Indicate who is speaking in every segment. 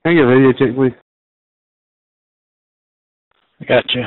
Speaker 1: Can I get a radio check, please?
Speaker 2: I got you.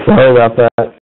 Speaker 1: Sorry about that.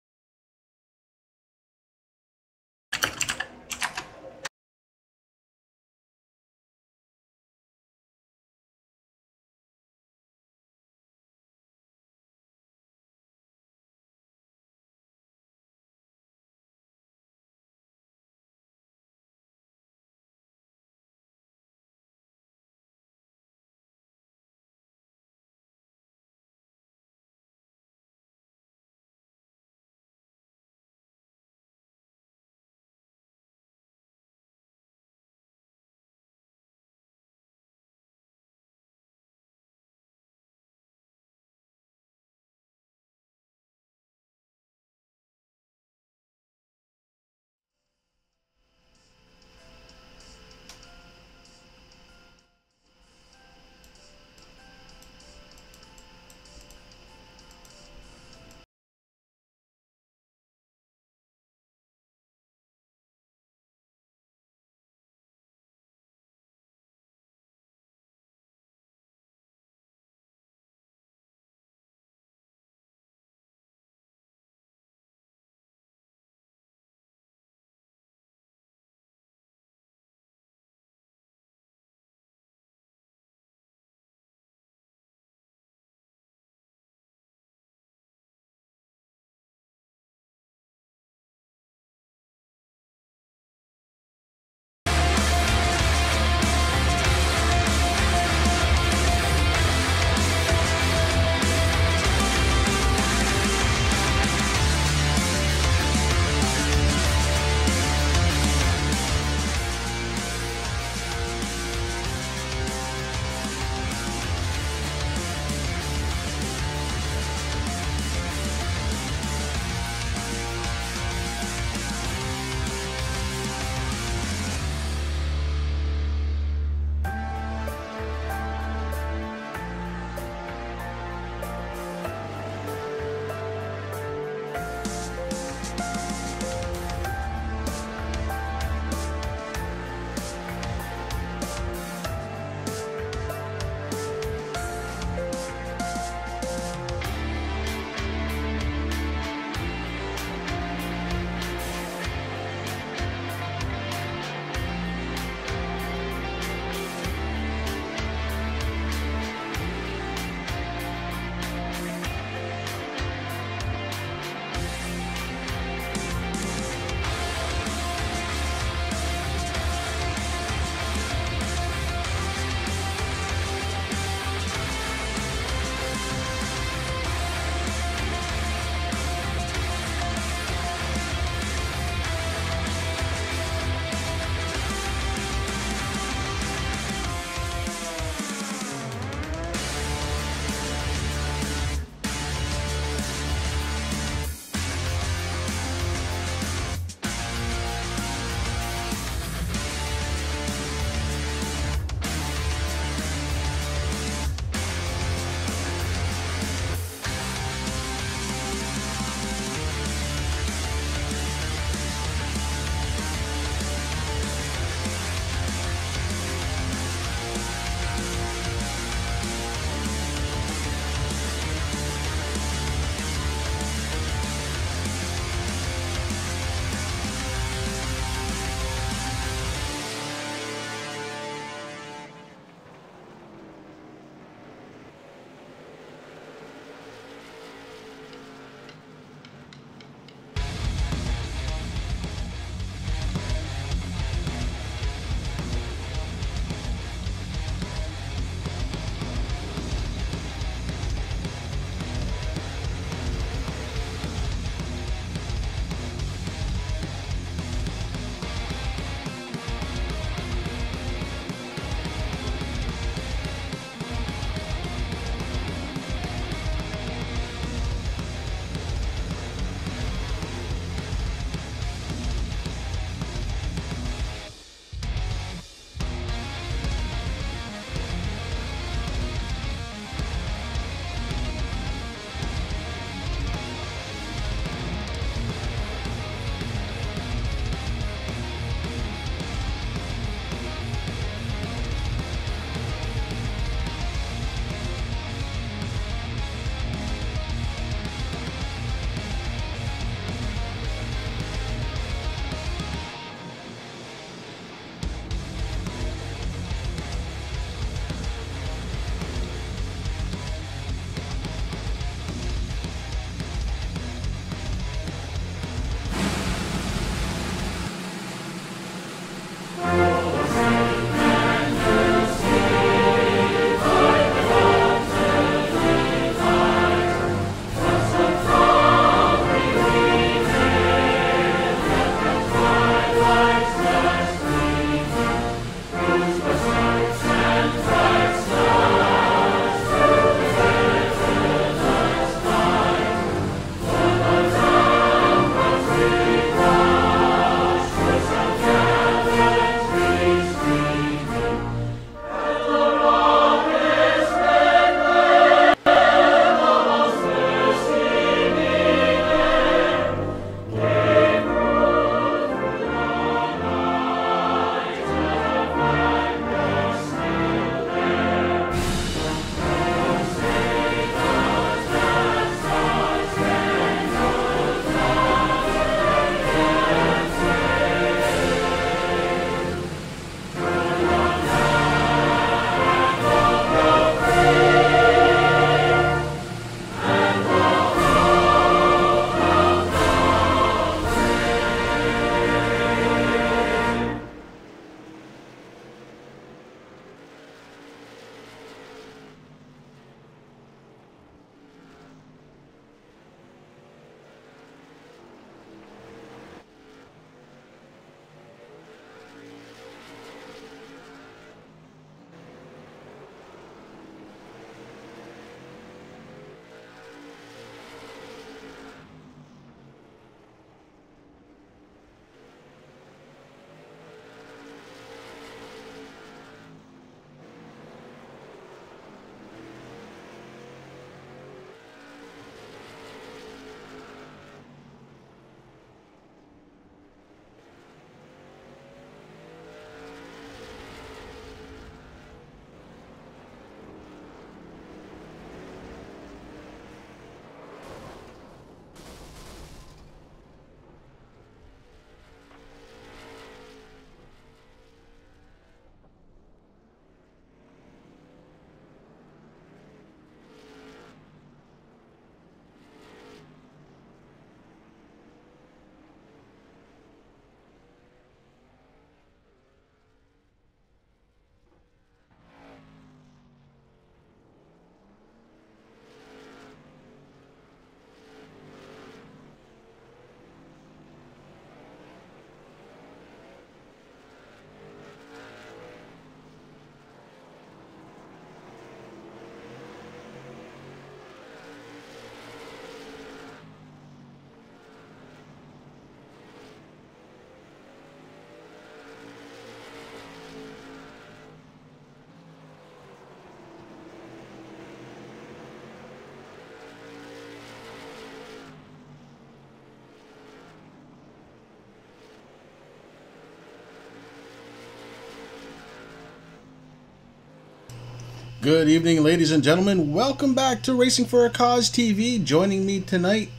Speaker 2: Good evening, ladies and gentlemen. Welcome back to Racing for a Cause TV. Joining me tonight,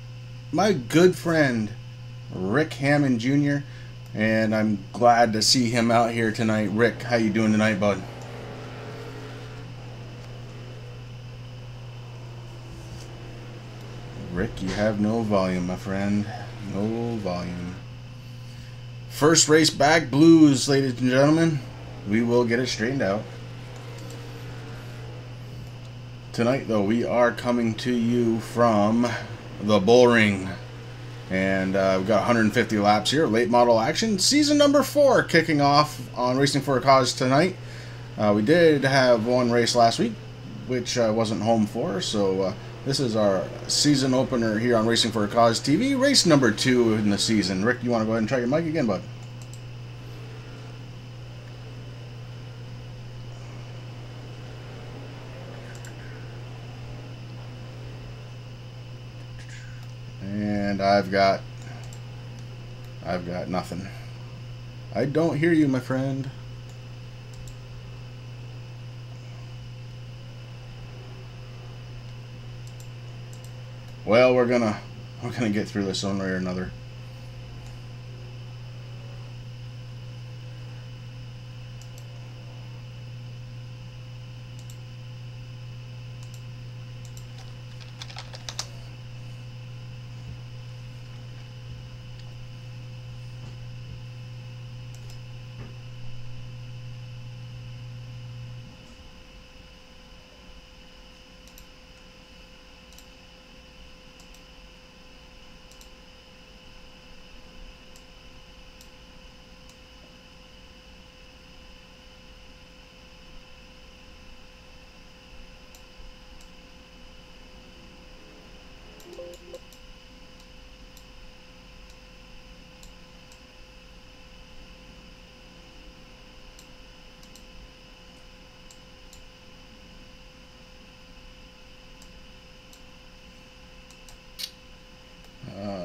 Speaker 2: my good friend, Rick Hammond Jr., and I'm glad to see him out here tonight. Rick, how you doing tonight, bud? Rick, you have no volume, my friend. No volume. First race back, Blues, ladies and gentlemen. We will get it straightened out. Tonight, though, we are coming to you from the bullring. And we've got 150 laps here, late model action. Season number 4 kicking off on Racing for a Cause tonight. We did have one race last week, which I wasn't home for. So this is our season opener here on Racing for a Cause TV. Race number 2 in the season. Rick, you want to go ahead and try your mic again, bud? And I've got nothing. I don't hear you, my friend. Well, we're gonna get through this one way or another.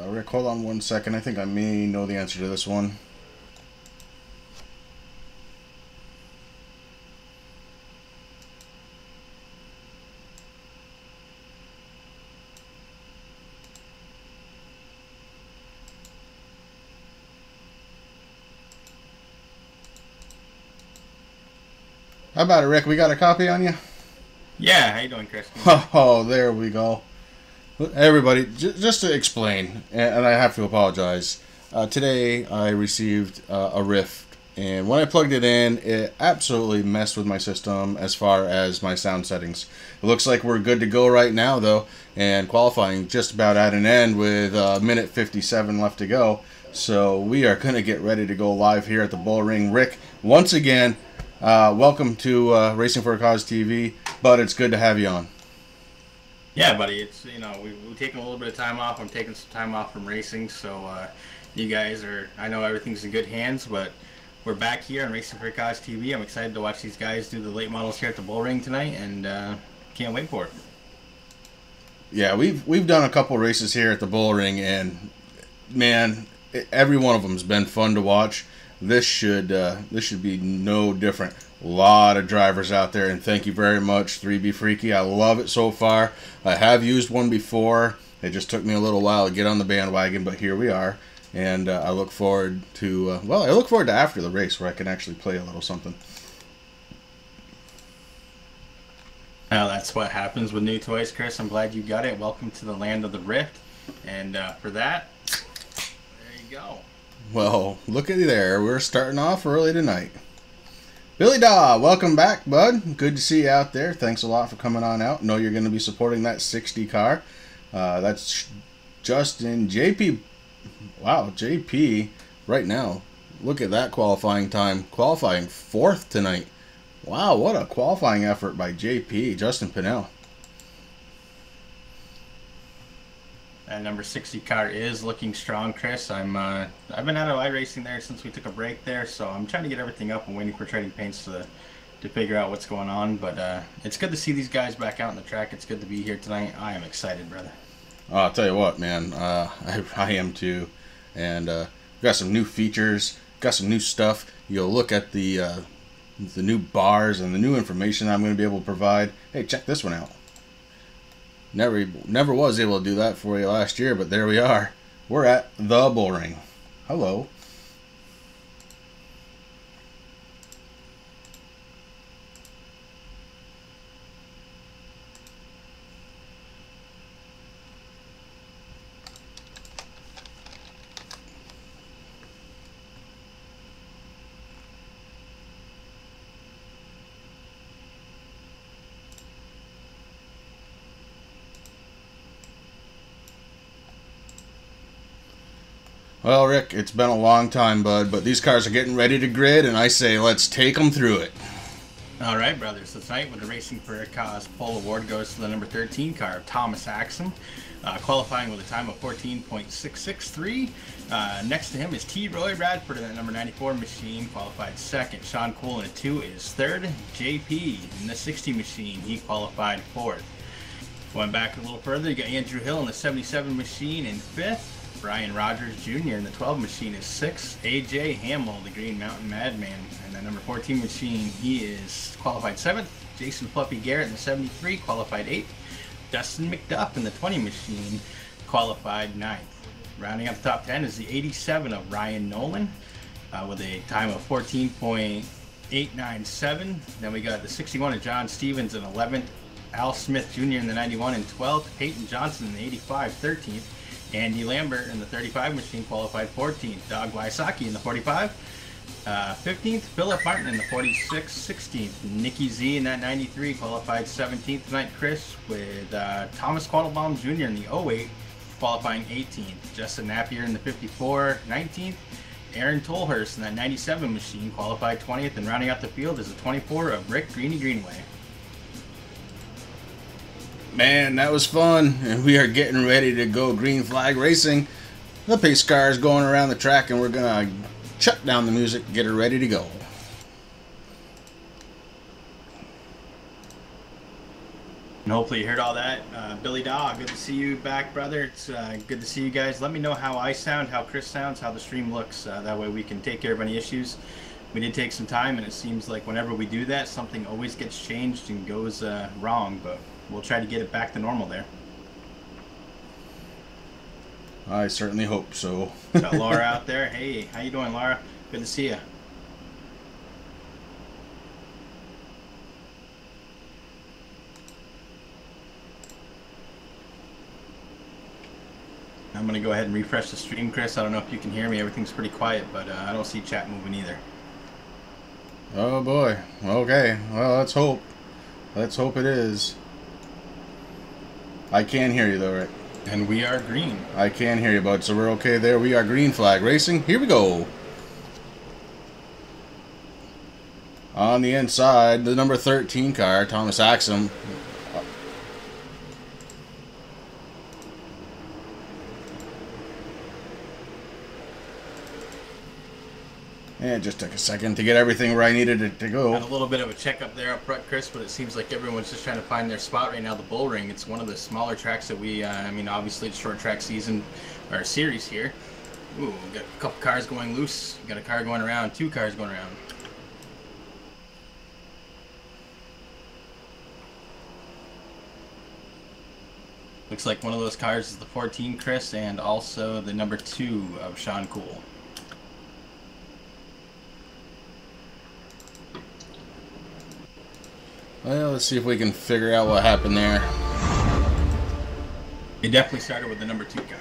Speaker 2: Rick, hold on one second. I think I may know the answer to this one. How about it, Rick? We got a copy on you?
Speaker 3: Yeah, how you doing, Chris?
Speaker 2: Oh, there we go. Everybody, just to explain, and I have to apologize. Today I received a Rift, and when I plugged it in, it absolutely messed with my system as far as my sound settings. It looks like we're good to go right now, though, and qualifying just about at an end with minute 57 left to go. So we are going to get ready to go live here at the bullring. Rick, once again, welcome to Racing for a Cause TV, but it's good to have you on.
Speaker 3: Yeah, buddy. It's we've taken a little bit of time off. I'm taking some time off from racing, so you guys are. I know everything's in good hands, but we're back here on Racing for a Cause TV. I'm excited to watch these guys do the late models here at the bullring tonight, and can't wait for it.
Speaker 2: Yeah, we've done a couple races here at the bullring, and man, every one of them's been fun to watch. This should be no different. A lot of drivers out there, and thank you very much, 3B Freaky. I love it so far. I have used one before. It just took me a little while to get on the bandwagon, but here we are. And I look forward to, I look forward to after the race where I can actually play a little something.
Speaker 3: Now, that's what happens with new toys, Chris. I'm glad you got it. Welcome to the land of the Rift. And for that, there you go.
Speaker 2: Well, look at you there. We're starting off early tonight. Billy Daw, welcome back, bud. Good to see you out there. Thanks a lot for coming on out. Know you're going to be supporting that 60 car. That's Justin JP. Wow, JP right now. Look at that qualifying time. Qualifying 4th tonight. Wow, what a qualifying effort by JP, Justin Pinnell.
Speaker 3: That number 60 car is looking strong, Chris. I've been out of iRacing there since we took a break there, so I'm trying to get everything up and waiting for Trading Paints to figure out what's going on. But it's good to see these guys back out on the track. It's good to be here tonight. I am excited, brother.
Speaker 2: I'll tell you what, man. I am too, and got some new features, got some new stuff. You'll look at the the new bars and the new information I'm going to be able to provide. Hey, check this one out. Never was able to do that for you last year, but there we are. We're at the bullring. Hello. Well, Rick, it's been a long time, bud, but these cars are getting ready to grid, and I say let's take them through it.
Speaker 3: All right, brothers. So tonight, with the Racing for a Cause pole award goes to the number 13 car of Thomas Axum, qualifying with a time of 14.663. Next to him is T. Roy Radford in that number 94 machine, qualified second. Sean Cole in a 2 is third. JP in the 60 machine, he qualified fourth. Going back a little further, you got Andrew Hill in the 77 machine in fifth. Brian Rogers Jr. in the 12 machine is 6th. AJ Hamill, the Green Mountain Madman, in the number 14 machine, he is qualified 7th. Jason Fluffy Garrett in the 73, qualified 8th. Dustin McDuff in the 20 machine, qualified 9th. Rounding up the top 10 is the 87 of Ryan Nolan with a time of 14.897. Then we got the 61 of John Stevens in 11th. Al Smith Jr. in the 91 and 12th. Peyton Johnson in the 85, 13th. Andy Lambert in the 35 machine, qualified 14th. Doug Wysocki in the 45, 15th. Philip Martin in the 46, 16th. Nicky Z in that 93, qualified 17th tonight. Chris with Thomas Quattlebaum Jr. in the 08, qualifying 18th. Justin Napier in the 54, 19th. Aaron Tolhurst in that 97 machine, qualified 20th. And rounding out the field is the 24 of Rick Greeny Greenway.
Speaker 2: Man, that was fun, and we are getting ready to go green flag racing. The pace car is going around the track, and we're going to shut down the music, get her ready to go.
Speaker 3: And hopefully you heard all that. Billy Dog, good to see you back, brother. It's good to see you guys. Let me know how I sound, how Chris sounds, how the stream looks. That way we can take care of any issues. We did take some time, and it seems like whenever we do that, something always gets changed and goes wrong, but we'll try to get it back to normal there.
Speaker 2: I certainly hope so.
Speaker 3: Got Laura out there. Hey, how you doing, Laura? Good to see you. I'm going to go ahead and refresh the stream, Chris. I don't know if you can hear me. Everything's pretty quiet, but I don't see chat moving either.
Speaker 2: Oh boy. Okay. Well, let's hope. Let's hope it is. I can hear you though, Rick.
Speaker 3: And we are green.
Speaker 2: I can hear you, bud, so we're okay there. We are green flag racing. Here we go. On the inside, the number 13 car, Thomas Axum. And it just took a second to get everything where I needed it to go.
Speaker 3: Had a little bit of a checkup there up front, Chris, but it seems like everyone's just trying to find their spot right now. The bullring, it's one of the smaller tracks that we, I mean, obviously it's short track season, or series here. Ooh, we got a couple cars going loose. We got a car going around, 2 cars going around. Looks like one of those cars is the 14, Chris, and also the number 2 of Sean Cool.
Speaker 2: Well, let's see if we can figure out what happened there.
Speaker 3: It definitely started with the number 2 car.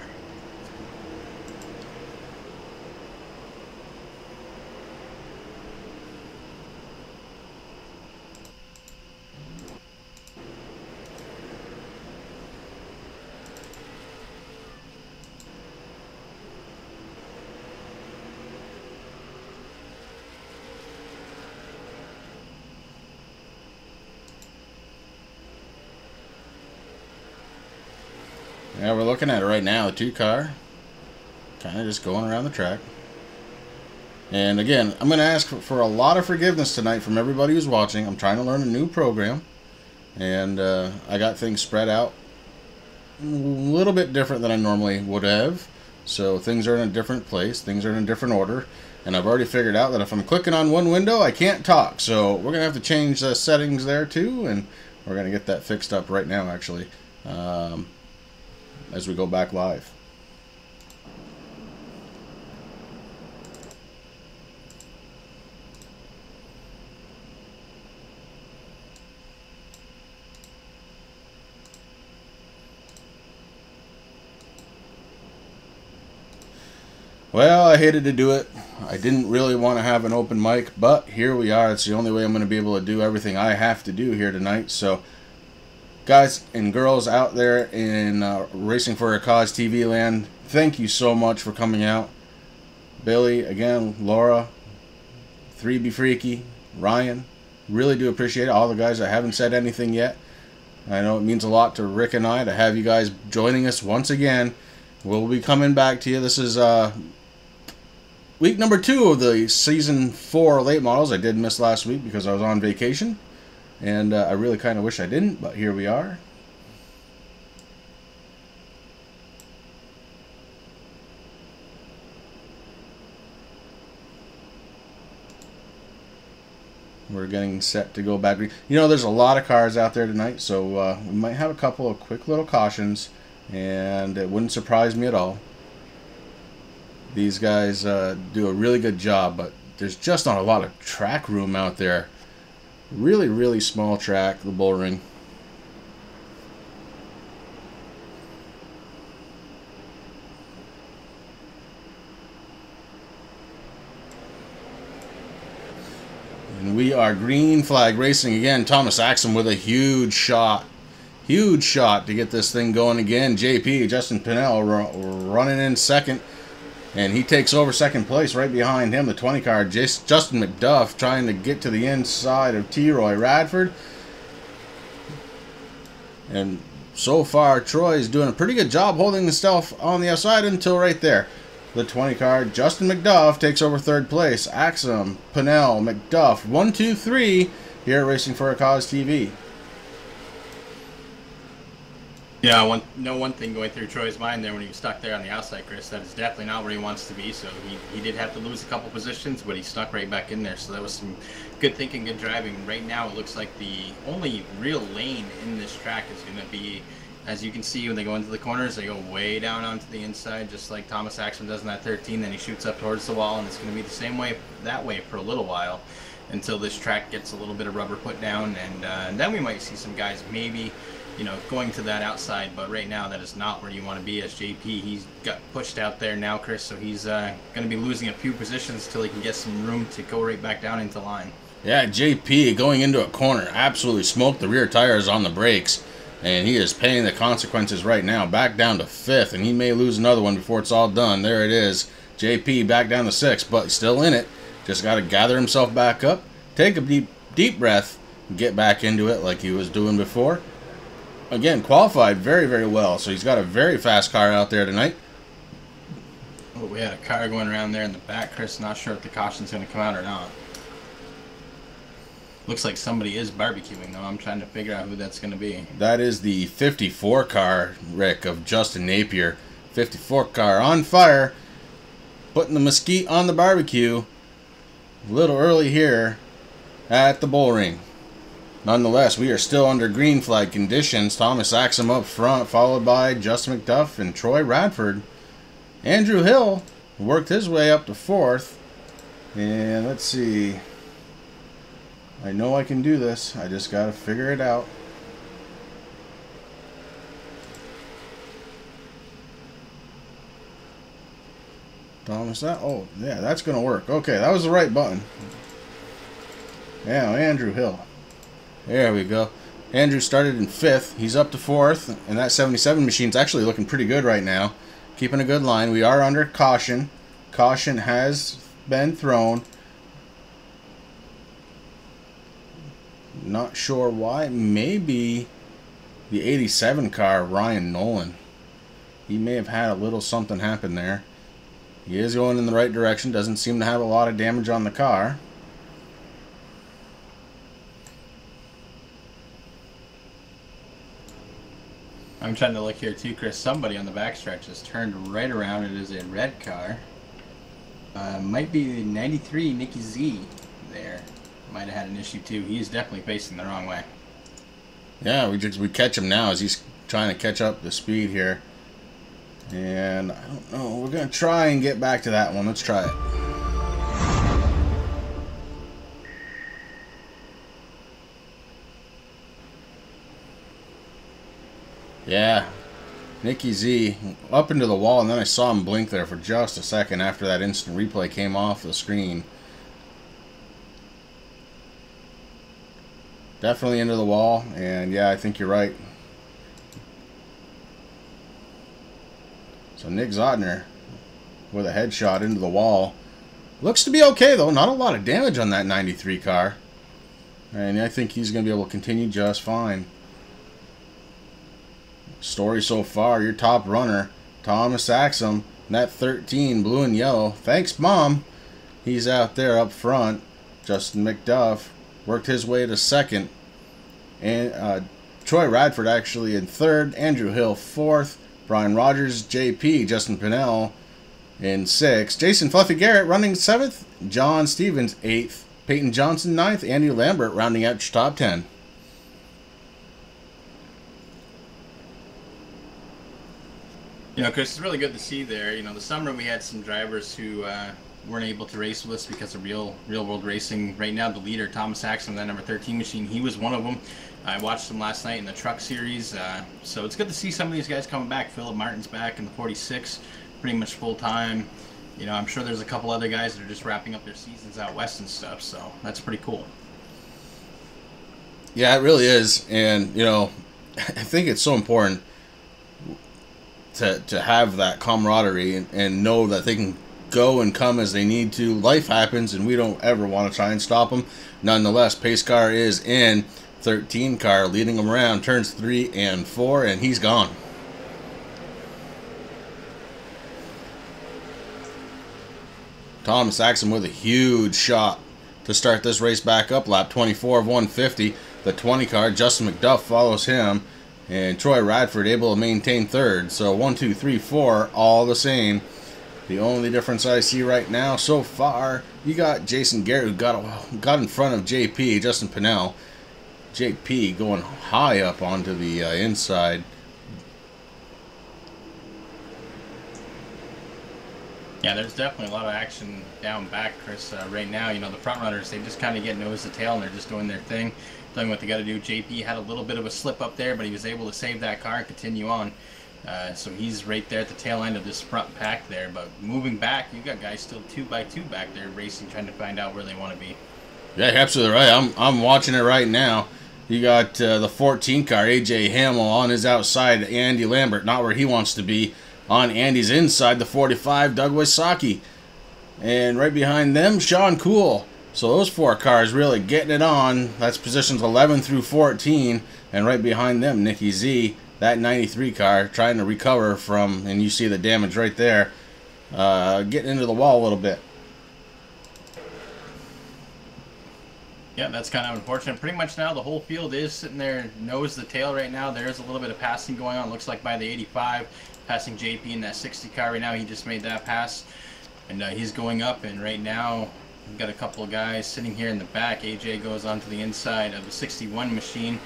Speaker 2: Yeah, we're looking at it right now. The 2 car, kind of just going around the track. And again, I'm going to ask for a lot of forgiveness tonight from everybody who's watching. I'm trying to learn a new program, and I got things spread out a little bit different than I normally would have. So things are in a different place. Things are in a different order. And I've already figured out that if I'm clicking on one window, I can't talk. So we're going to have to change the settings there too, and we're going to get that fixed up right now, actually, as we go back live. Well, I hated to do it. I didn't really want to have an open mic, but here we are. It's the only way I'm going to be able to do everything I have to do here tonight. So, guys and girls out there in Racing for a Cause TV land, thank you so much for coming out. Billy, again, Laura, 3B Freaky, Ryan, really do appreciate it. All the guys that haven't said anything yet. I know it means a lot to Rick and I to have you guys joining us once again. We'll be coming back to you. This is week number 2 of the season 4 late models. I did miss last week because I was on vacation, and I really kind of wish I didn't, but here we are. We're getting set to go back. You know, there's a lot of cars out there tonight, so we might have a couple of quick little cautions, and it wouldn't surprise me at all. These guys do a really good job, but there's just not a lot of track room out there. Really, really small track, the bullring. And we are green flag racing again. Thomas Axum with a huge shot. Huge shot to get this thing going again. JP, Justin Pinnell, running in second. And he takes over second place. Right behind him, the 20 car, Justin McDuff, trying to get to the inside of T-Roy Radford. And so far, Troy's doing a pretty good job holding himself on the outside until right there. The 20 car, Justin McDuff, takes over third place. Axum, Pinnell, McDuff, 1, 2, 3 here at Racing for a Cause TV.
Speaker 3: Yeah, one thing going through Troy's mind there when he was stuck there on the outside, Chris, that is definitely not where he wants to be. So he did have to lose a couple positions, but he stuck right back in there. So that was some good thinking, good driving. Right now, it looks like the only real lane in this track is going to be, as you can see, when they go into the corners, they go way down onto the inside, just like Thomas Axum does in that 13. Then he shoots up towards the wall, and it's going to be the same way that way for a little while until this track gets a little bit of rubber put down, and then we might see some guys maybe, you know, going to that outside, but right now that is not where you want to be as JP. He's got pushed out there now, Chris, so he's going to be losing a few positions till he can get some room to go right back down into line.
Speaker 2: Yeah, JP going into a corner absolutely smoked the rear tires on the brakes, and he is paying the consequences right now. Back down to 5th, and he may lose another one before it's all done. There it is. JP back down to 6th, but still in it. Just got to gather himself back up, take a deep breath, and get back into it like he was doing before. Again, qualified very, very well. So he's got a very fast car out there tonight.
Speaker 3: Oh, we had a car going around there in the back, Chris. Not sure if the caution's going to come out or not. Looks like somebody is barbecuing, though. I'm trying to figure out who that's going to be.
Speaker 2: That is the 54 car, Rick, of Justin Napier. 54 car on fire. Putting the mesquite on the barbecue. A little early here at the bullring. Nonetheless, we are still under green flag conditions. Thomas Axum up front, followed by Justin McDuff and Troy Radford. Andrew Hill worked his way up to 4th. And let's see. I know I can do this. I just got to figure it out. Thomas, oh, yeah, that's going to work. Okay, that was the right button. Yeah, Andrew Hill. There we go. Andrew started in 5th. He's up to 4th. And that 77 machine's actually looking pretty good right now. Keeping a good line. We are under caution. Caution has been thrown. Not sure why. Maybe the 87 car, Ryan Nolan. He may have had a little something happen there. He is going in the right direction. Doesn't seem to have a lot of damage on the car.
Speaker 3: I'm trying to look here too, Chris. Somebody on the backstretch has turned right around. It is a red car. Might be 93 Nicky Z there. Might have had an issue too. He's definitely facing the wrong way.
Speaker 2: Yeah, we catch him now as he's trying to catch up the speed here. And I don't know. We're going to try and get back to that one. Let's try it. Yeah. Nicky Z up into the wall, and then I saw him blink there for just a second after that instant replay came off the screen. Definitely into the wall, and yeah, I think you're right. So Nick Zotner with a headshot into the wall. Looks to be okay, though. Not a lot of damage on that 93 car. And I think he's going to be able to continue just fine. Story so far, your top runner, Thomas Axum, net 13, blue and yellow. Thanks, Mom. He's out there up front. Justin McDuff worked his way to second. And Troy Radford actually in third. Andrew Hill fourth. Brian Rogers, JP, Justin Pinnell in sixth. Jason Fluffy Garrett running seventh. John Stevens eighth. Peyton Johnson ninth. Andy Lambert rounding out your top 10.
Speaker 3: You know, Chris, it's really good to see there. You know, the summer we had some drivers who weren't able to race with us because of real world racing. Right now, the leader, Thomas Axon, that number 13 machine, he was one of them. I watched him last night in the truck series. So it's good to see some of these guys coming back. Philip Martin's back in the 46, pretty much full time. You know, I'm sure there's a couple other guys that are just wrapping up their seasons out west and stuff. So that's pretty cool.
Speaker 2: Yeah, it really is. And, you know, I think it's so important to have that camaraderie and know that they can go and come as they need to. Life happens, and we don't ever want to try and stop them. Nonetheless, pace car is in. 13 car leading him around turns 3 and 4, and he's gone. Thomas Axum with a huge shot to start this race back up. Lap 24 of 150. The 20 car, Justin McDuff, follows him. And Troy Radford able to maintain third. So 1, 2, 3, 4, all the same. The only difference I see right now so far, you got Jason Garrett who got in front of JP, Justin Pinnell. JP going high up onto the inside.
Speaker 3: Yeah, there's definitely a lot of action down back, Chris. Right now, you know, the front runners, they just kind of get nose to tail and they're just doing their thing, doing what they got to do. JP had a little bit of a slip up there, but he was able to save that car and continue on. So he's right there at the tail end of this front pack there. But moving back, you got guys still 2 by 2 back there racing, trying to find out where they want to be.
Speaker 2: Yeah, you're absolutely right. I'm watching it right now. You got the 14 car, AJ Hamill, on his outside. Andy Lambert, not where he wants to be. On Andy's inside, the 45, Doug Wysocki. And right behind them, Sean Cool. So those 4 cars really getting it on. That's positions 11 through 14. And right behind them, Nicky Z, that 93 car, trying to recover from, and you see the damage right there, getting into the wall a little bit.
Speaker 3: Yeah, that's kind of unfortunate. Pretty much now the whole field is sitting there nose to tail right now. There's a little bit of passing going on. Looks like by the 85, passing JP in that 60 car right now. He just made that pass, and he's going up. And right now we've got a couple of guys sitting here in the back. AJ goes onto the inside of the 61 machine,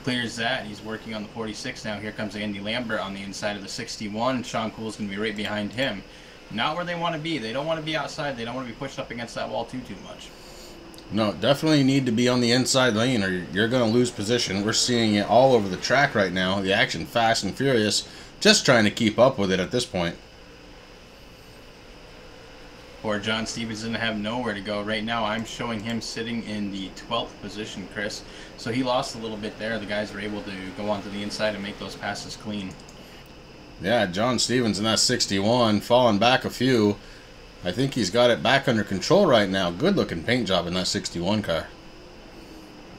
Speaker 3: clears that. He's working on the 46 now. Here comes Andy Lambert on the inside of the 61. Sean Cool's going to be right behind him. Not where they want to be. They don't want to be outside. They don't want to be pushed up against that wall too much.
Speaker 2: No, definitely need to be on the inside lane or you're going to lose position. We're seeing it all over the track right now. The action fast and furious. Just trying to keep up with it at this point.
Speaker 3: Or John Stevens doesn't have nowhere to go. Right now I'm showing him sitting in the 12th position, Chris. So he lost a little bit there. The guys were able to go onto the inside and make those passes clean.
Speaker 2: Yeah, John Stevens in that 61, falling back a few. I think he's got it back under control right now. Good looking paint job in that 61 car.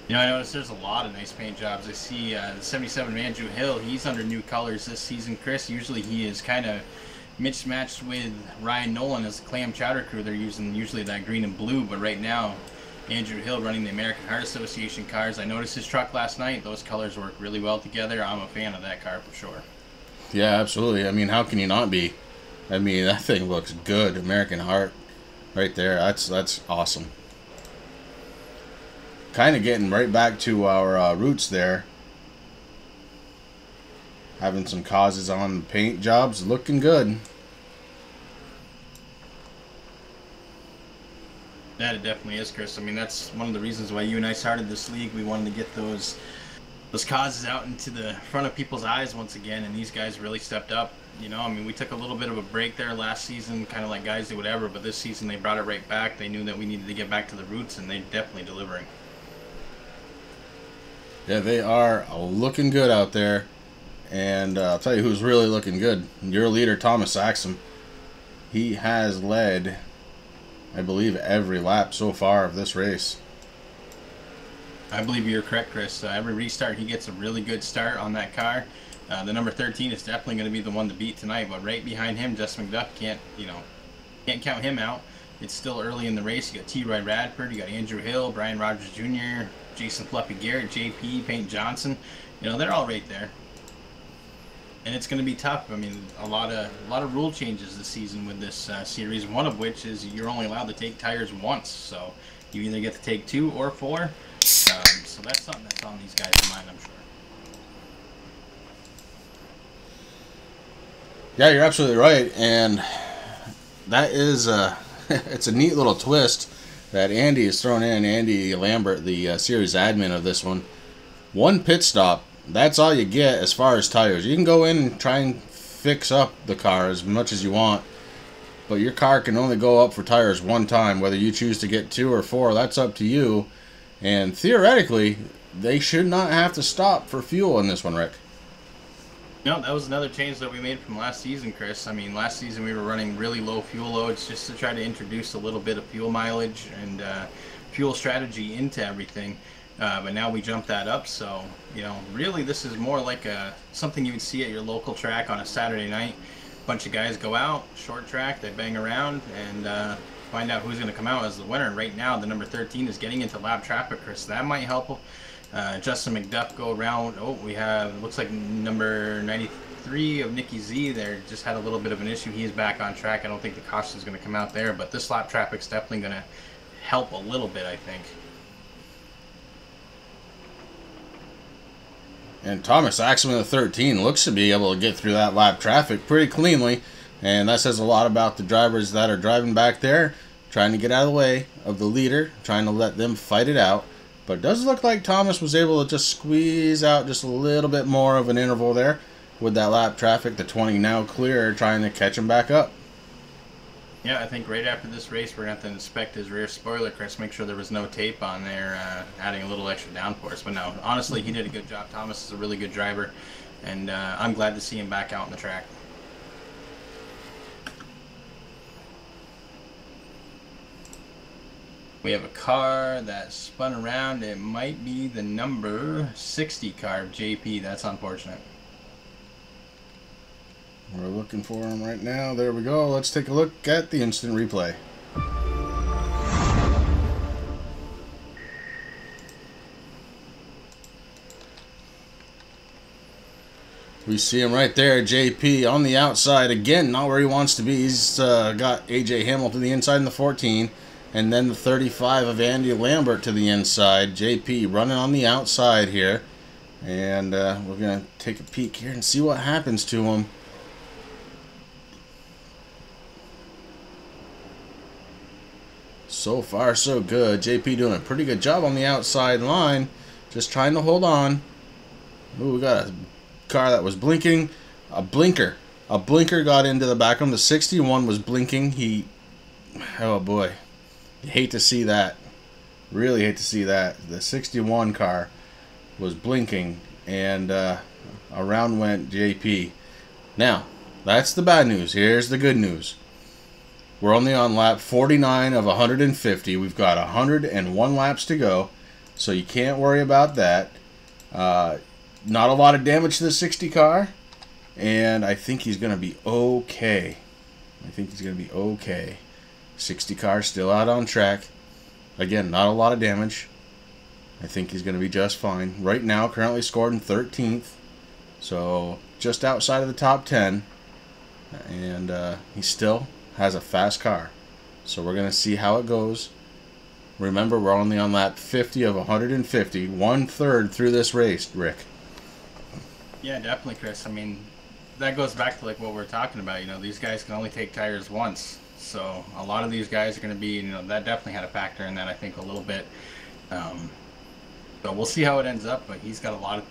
Speaker 3: You know, I noticed there's a lot of nice paint jobs. I see the 77 Andrew Hill, he's under new colors this season, Chris. Usually he is kind of mismatched with Ryan Nolan as the Clam Chowder crew. They're using usually that green and blue, but right now Andrew Hill running the American Heart Association cars. I noticed his truck last night. Those colors work really well together. I'm a fan of that car for sure.
Speaker 2: Yeah, absolutely. I mean, how can you not be? I mean, that thing looks good. American Heart. right there. That's awesome. Kind of getting right back to our roots there. Having some causes on the paint jobs, looking good.
Speaker 3: That it definitely is, Chris. I mean, that's one of the reasons why you and I started this league. We wanted to get those causes out into the front of people's eyes once again, and these guys really stepped up. You know, I mean, we took a little bit of a break there last season, kind of like guys do whatever, but this season they brought it right back. They knew that we needed to get back to the roots, and they're definitely delivering.
Speaker 2: Yeah, they are looking good out there. And I'll tell you who's really looking good. Your leader, Thomas Axum. He has led, I believe, every lap so far of this race.
Speaker 3: I believe you're correct, Chris. Every restart, he gets a really good start on that car. The number 13 is definitely going to be the one to beat tonight, but right behind him, Justin McDuff can't count him out. It's still early in the race. You got T-Roy Radford, you got Andrew Hill, Brian Rogers Jr., Jason Fluffy Garrett, JP, Payne Johnson. You know, they're all right there. And it's going to be tough. I mean, a lot of rule changes this season with this series. One of which is you're only allowed to take tires once, so you either get to take 2 or 4. So that's something that's on these guys' mind, I'm sure.
Speaker 2: Yeah, you're absolutely right, and that is it's a neat little twist that Andy has thrown in. Andy Lambert, the series admin of this one. One pit stop. That's all you get as far as tires. You can go in and try and fix up the car as much as you want, but your car can only go up for tires one time. Whether you choose to get 2 or 4, that's up to you. And theoretically, they should not have to stop for fuel in this one, Rick.
Speaker 3: No, that was another change that we made from last season, Chris. I mean, last season we were running really low fuel loads just to try to introduce a little bit of fuel mileage and fuel strategy into everything. But now we jumped that up, so, you know, really this is more like something you would see at your local track on a Saturday night. A bunch of guys go out, short track, they bang around, and find out who's going to come out as the winner. Right now, the number 13 is getting into lap traffic, Chris. That might help Justin McDuff go around. Oh, we have, looks like number 93 of Nicky Z there just had a little bit of an issue. He is back on track. I don't think the caution is going to come out there, but this lap traffic's definitely going to help a little bit, I think.
Speaker 2: And Thomas Axum in the 13 looks to be able to get through that lap traffic pretty cleanly. And that says a lot about the drivers that are driving back there, trying to get out of the way of the leader, trying to let them fight it out. But it does look like Thomas was able to just squeeze out just a little bit more of an interval there with that lap traffic. The 20 now clear, trying to catch him back up.
Speaker 3: Yeah, I think right after this race, we're going to have to inspect his rear spoiler, Chris, make sure there was no tape on there, adding a little extra downforce. But no, honestly, he did a good job. Thomas is a really good driver, and I'm glad to see him back out on the track. We have a car that spun around. It might be the number 60 car of JP. That's unfortunate.
Speaker 2: We're looking for him right now. There we go. Let's take a look at the instant replay. We see him right there, JP on the outside. Again, not where he wants to be. He's got AJ Hamilton to the inside in the 14. And then the 35 of Andy Lambert to the inside. JP running on the outside here. And we're going to take a peek here and see what happens to him. So far, so good. JP doing a pretty good job on the outside line. Just trying to hold on. Ooh, we got a car that was blinking. A blinker. A blinker got into the back of him. The 61 was blinking. Oh boy. You hate to see that. Really hate to see that. The 61 car was blinking. And around went JP. Now, that's the bad news. Here's the good news. We're only on lap 49 of 150. We've got 101 laps to go, so you can't worry about that. Not a lot of damage to the 60 car, and I think he's going to be okay. 60 car still out on track. Again, not a lot of damage. I think he's going to be just fine. Right now, currently scored in 13th, so just outside of the top 10, and he still has a fast car. So we're going to see how it goes. Remember, we're only on lap 50 of 150, 1/3 through this race, Rick.
Speaker 3: Yeah, definitely, Chris. I mean, that goes back to like what we're talking about. You know, these guys can only take tires once. So a lot of these guys are going to be, you know, that definitely had a factor in that, I think, a little bit. So we'll see how it ends up. But he's got a lot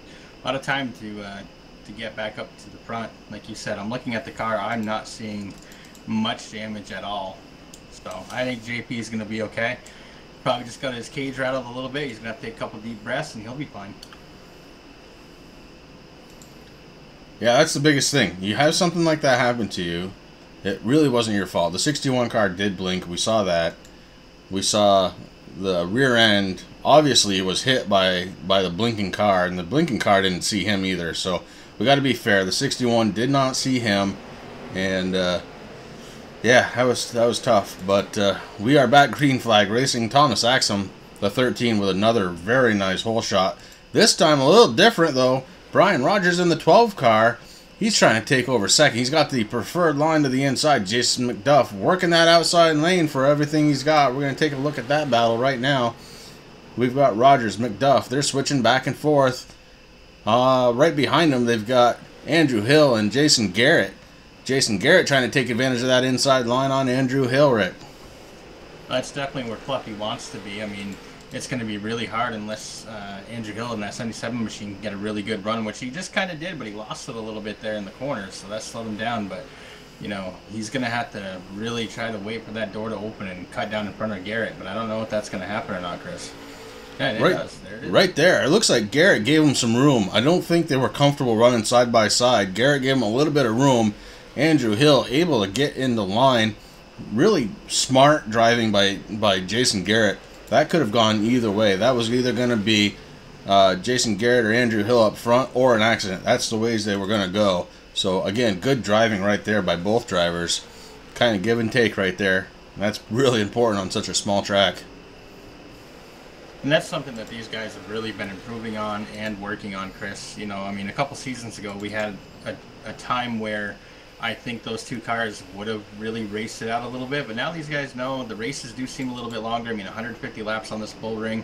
Speaker 3: of time to get back up to the front. Like you said, I'm looking at the car. I'm not seeing much damage at all. So I think JP is going to be okay. Probably just got his cage rattled a little bit. He's going to have to take a couple deep breaths, and he'll be fine.
Speaker 2: Yeah, that's the biggest thing. You have something like that happen to you, it really wasn't your fault. The 61 car did blink. We saw that. We saw the rear end. Obviously, it was hit by the blinking car, and the blinking car didn't see him either. So we got to be fair. The 61 did not see him, and yeah, that was tough. But we are back green flag racing. Thomas Axum, the 13, with another very nice hole shot. This time a little different though. Brian Rogers in the 12 car. He's trying to take over second. He's got the preferred line to the inside. Jason McDuff working that outside lane for everything he's got. We're going to take a look at that battle right now. We've got Rogers, McDuff. They're switching back and forth. Right behind them, they've got Andrew Hill and Jason Garrett. Jason Garrett trying to take advantage of that inside line on Andrew Hill, Rick.
Speaker 3: That's definitely where Fluffy wants to be. I mean, it's going to be really hard unless Andrew Hill in that 77 machine can get a really good run, which he just kind of did, but he lost it a little bit there in the corners, so that slowed him down. But, you know, he's going to have to really try to wait for that door to open and cut down in front of Garrett, but I don't know if that's going to happen or not, Chris. Yeah, it does. There it is. Right
Speaker 2: there. It looks like Garrett gave him some room. I don't think they were comfortable running side by side. Garrett gave him a little bit of room. Andrew Hill able to get in the line. Really smart driving by Jason Garrett. That could have gone either way. That was either going to be Jason Garrett or Andrew Hill up front or an accident. That's the ways they were going to go. So, again, good driving right there by both drivers. Kind of give and take right there. That's really important on such a small track.
Speaker 3: And that's something that these guys have really been improving on and working on, Chris. You know, I mean, a couple seasons ago, we had a time where I think those two cars would have really raced it out a little bit, but now these guys know the races do seem a little bit longer. I mean, 150 laps on this bull ring,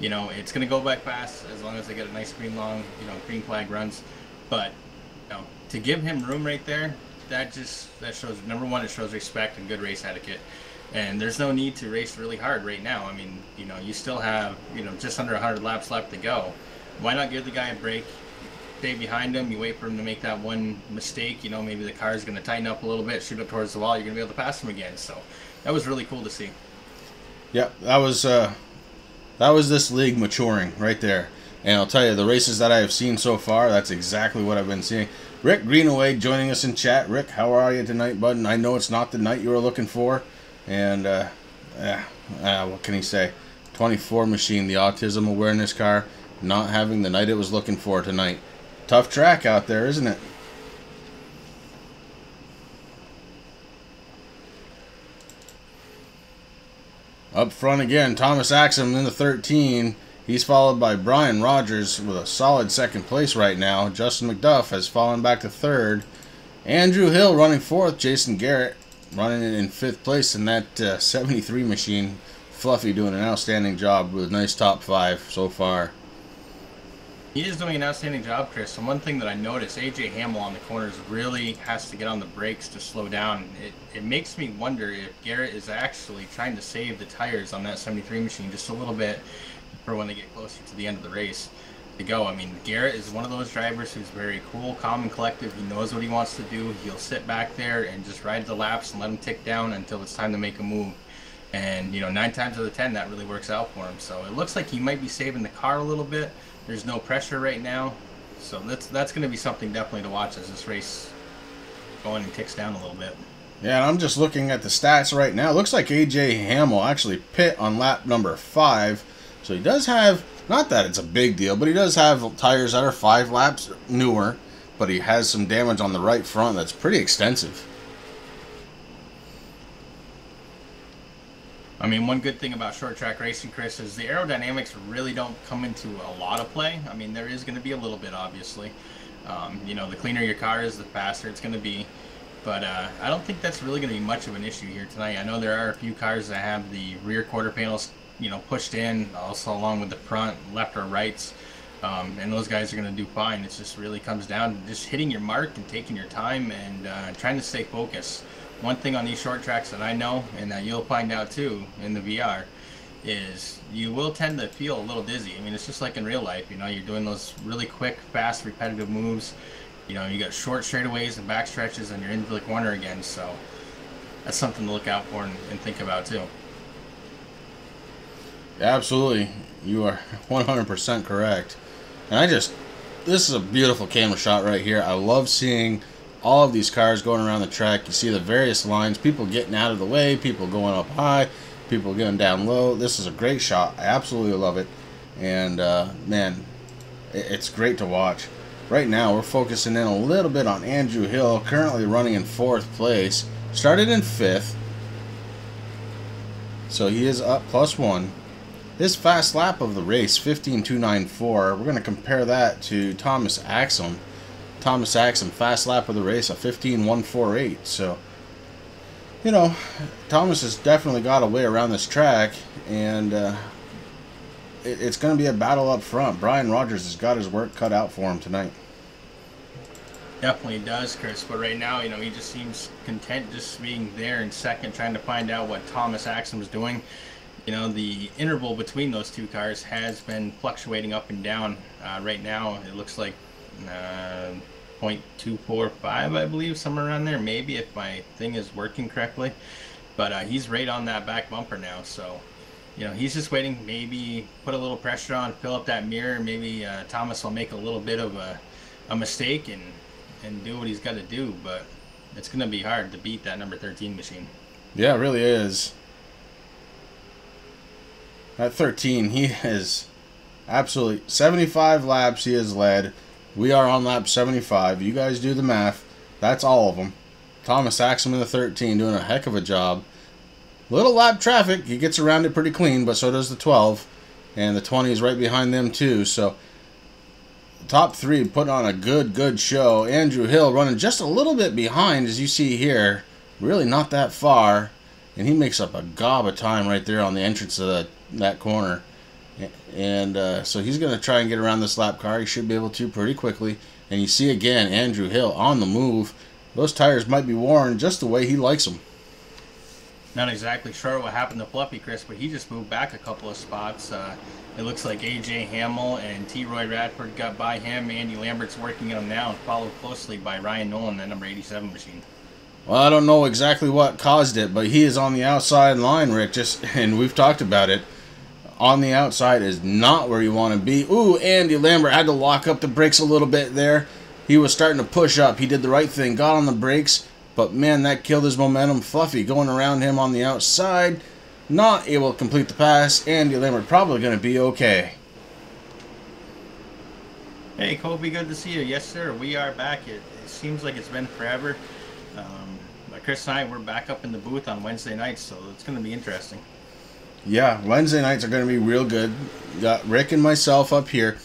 Speaker 3: you know, it's going to go by fast as long as they get a nice green flag runs. But, you know, to give him room right there, that shows, number one, it shows respect and good race etiquette. And there's no need to race really hard right now. I mean, you know, you still have, you know, just under 100 laps left to go. Why not give the guy a break? Stay behind him, you wait for him to make that one mistake, you know, maybe the car's going to tighten up a little bit, shoot up towards the wall, you're going to be able to pass him again. So that was really cool to see.
Speaker 2: Yeah, that was this league maturing right there. And I'll tell you, the races that I have seen so far, that's exactly what I've been seeing. Rick Greenaway joining us in chat. Rick, how are you tonight, bud? And I know it's not the night you were looking for. And, what can he say? 24 machine, the autism awareness car, not having the night it was looking for tonight. Tough track out there, isn't it? Up front again, Thomas Axum in the 13. He's followed by Brian Rogers with a solid second place right now. Justin McDuff has fallen back to third. Andrew Hill running fourth. Jason Garrett running in fifth place in that 73 machine. Fluffy doing an outstanding job with a nice top five so far.
Speaker 3: He is doing an outstanding job, Chris. And one thing that I noticed, AJ Hamill on the corners really has to get on the brakes to slow down. It makes me wonder if Garrett is actually trying to save the tires on that 73 machine just a little bit for when they get closer to the end of the race to go. I mean, Garrett is one of those drivers who's very cool, calm, and collective. He knows what he wants to do. He'll sit back there and just ride the laps and let them tick down until it's time to make a move. And, you know, 9 times out of 10, that really works out for him. So it looks like he might be saving the car a little bit. There's no pressure right now, so that's going to be something definitely to watch as this race going and ticks down a little bit.
Speaker 2: Yeah, and I'm just looking at the stats right now. It looks like AJ Hamill actually pit on lap number 5, so he does have, not that it's a big deal, but he does have tires that are 5 laps newer, but he has some damage on the right front that's pretty extensive.
Speaker 3: I mean, one good thing about short track racing, Chris, is the aerodynamics really don't come into a lot of play. I mean, there is going to be a little bit, obviously. You know, the cleaner your car is, the faster it's going to be. But I don't think that's really going to be much of an issue here tonight. I know there are a few cars that have the rear quarter panels, pushed in, also along with the front, left or rights. And those guys are going to do fine. It just really comes down to just hitting your mark and taking your time and trying to stay focused. One thing on these short tracks that I know, and that you'll find out too in the VR, is you will tend to feel a little dizzy. I mean, it's just like in real life. You're doing those really quick, fast, repetitive moves. You got short straightaways and back stretches, and you're into the corner again. So that's something to look out for and think about too.
Speaker 2: Absolutely, you are 100% correct. And this is a beautiful camera shot right here. I love seeing all of these cars going around the track. You see the various lines, people getting out of the way, people going up high, people going down low. This is a great shot. I absolutely love it. And man, it's great to watch. Right now, we're focusing in a little bit on Andrew Hill, currently running in 4th place. Started in 5th, so he is up +1. His fast lap of the race, 15.294. We're going to compare that to Thomas Axum. Thomas Axum, fast lap of the race, a 15.148. So, Thomas has definitely got a way around this track, and it's going to be a battle up front. Brian Rogers has got his work cut out for him tonight.
Speaker 3: Definitely does, Chris. But right now, he just seems content just being there in second, trying to find out what Thomas Axum's doing. The interval between those two cars has been fluctuating up and down. Right now, it looks like 0.245, I believe, somewhere around there. Maybe if my thing is working correctly. But he's right on that back bumper now, so... he's just waiting, maybe put a little pressure on, fill up that mirror. Maybe Thomas will make a little bit of a mistake and do what he's got to do. But it's going to be hard to beat that number 13 machine.
Speaker 2: Yeah, it really is. At 13, he is absolutely 75 laps he has led. We are on lap 75. You guys do the math. That's all of them. Thomas Axum in the 13 doing a heck of a job. Little lap traffic. He gets around it pretty clean, but so does the 12. And the 20 is right behind them too. So top 3 putting on a good show. Andrew Hill running just a little bit behind, as you see here. Really not that far. And he makes up a gob of time right there on the entrance of that corner. And so he's going to try and get around this lap car. He should be able to pretty quickly. And you see again Andrew Hill on the move. Those tires might be worn just the way he likes them.
Speaker 3: Not exactly sure what happened to Fluffy, Chris, but he just moved back a couple of spots. It looks like A.J. Hamill and T. Roy Radford got by him. Andy Lambert's working him now, and followed closely by Ryan Nolan, that number 87 machine.
Speaker 2: Well, I don't know exactly what caused it, but he is on the outside line, Rick. And we've talked about it. On the outside is not where you want to be. Ooh, Andy Lambert had to lock up the brakes a little bit there. He was starting to push up. He did the right thing, got on the brakes. But, man, that killed his momentum. Fluffy going around him on the outside. Not able to complete the pass. Andy Lambert probably going to be okay.
Speaker 3: Hey, Kobe, good to see you. Yes, sir. We are back. It seems like it's been forever. But Chris and I, we're back up in the booth on Wednesday nights, so it's going to be interesting.
Speaker 2: Yeah, Wednesday nights are going to be real good. We got Rick and myself up here.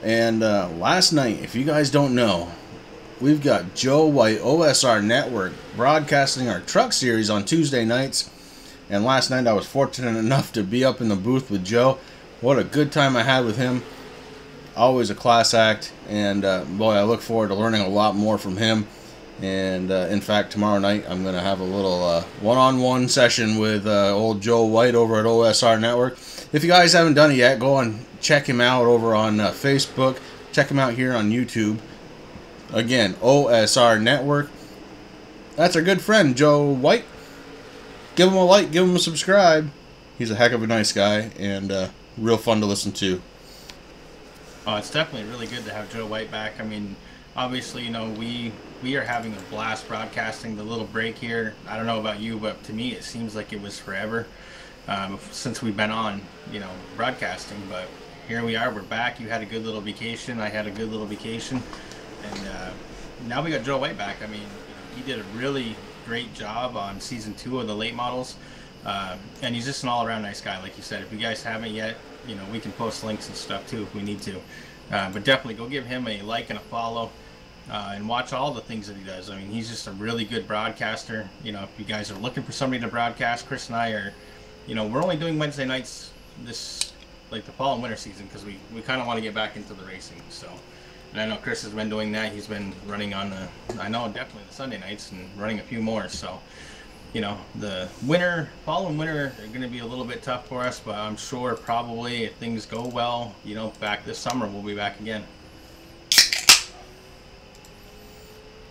Speaker 2: And last night, if you guys don't know, we've got Joe White, OSR Network, broadcasting our truck series on Tuesday nights. And last night I was fortunate enough to be up in the booth with Joe. What a good time I had with him. Always a class act. And boy, I look forward to learning a lot more from him. And in fact, tomorrow night I'm going to have a little one-on-one session with old Joe White over at OSR Network. If you guys haven't done it yet, go and check him out over on Facebook. Check him out here on YouTube. Again, OSR Network. That's our good friend, Joe White. Give him a like, give him a subscribe. He's a heck of a nice guy and real fun to listen to.
Speaker 3: Oh, it's definitely really good to have Joe White back. I mean, obviously, you know, we are having a blast broadcasting the little break here. I don't know about you, but to me it seems like it was forever since we've been on, you know, broadcasting. But here we are, we're back. You had a good little vacation. I had a good little vacation. And now we got Joe White back. I mean, he did a really great job on season 2 of the late models. And he's just an all-around nice guy, like you said. If you guys haven't yet, you know, we can post links and stuff too if we need to. But definitely go give him a like and a follow. and watch all the things that he does. I mean, he's just a really good broadcaster. You know, if you guys are looking for somebody to broadcast, Chris and I are, you know, we're only doing Wednesday nights this, like the fall and winter season, because we kind of want to get back into the racing. So, and I know Chris has been doing that. He's been running on the, I know definitely the Sunday nights and running a few more. So, you know, the fall and winter are going to be a little bit tough for us, but I'm sure probably if things go well, you know, back this summer we'll be back again.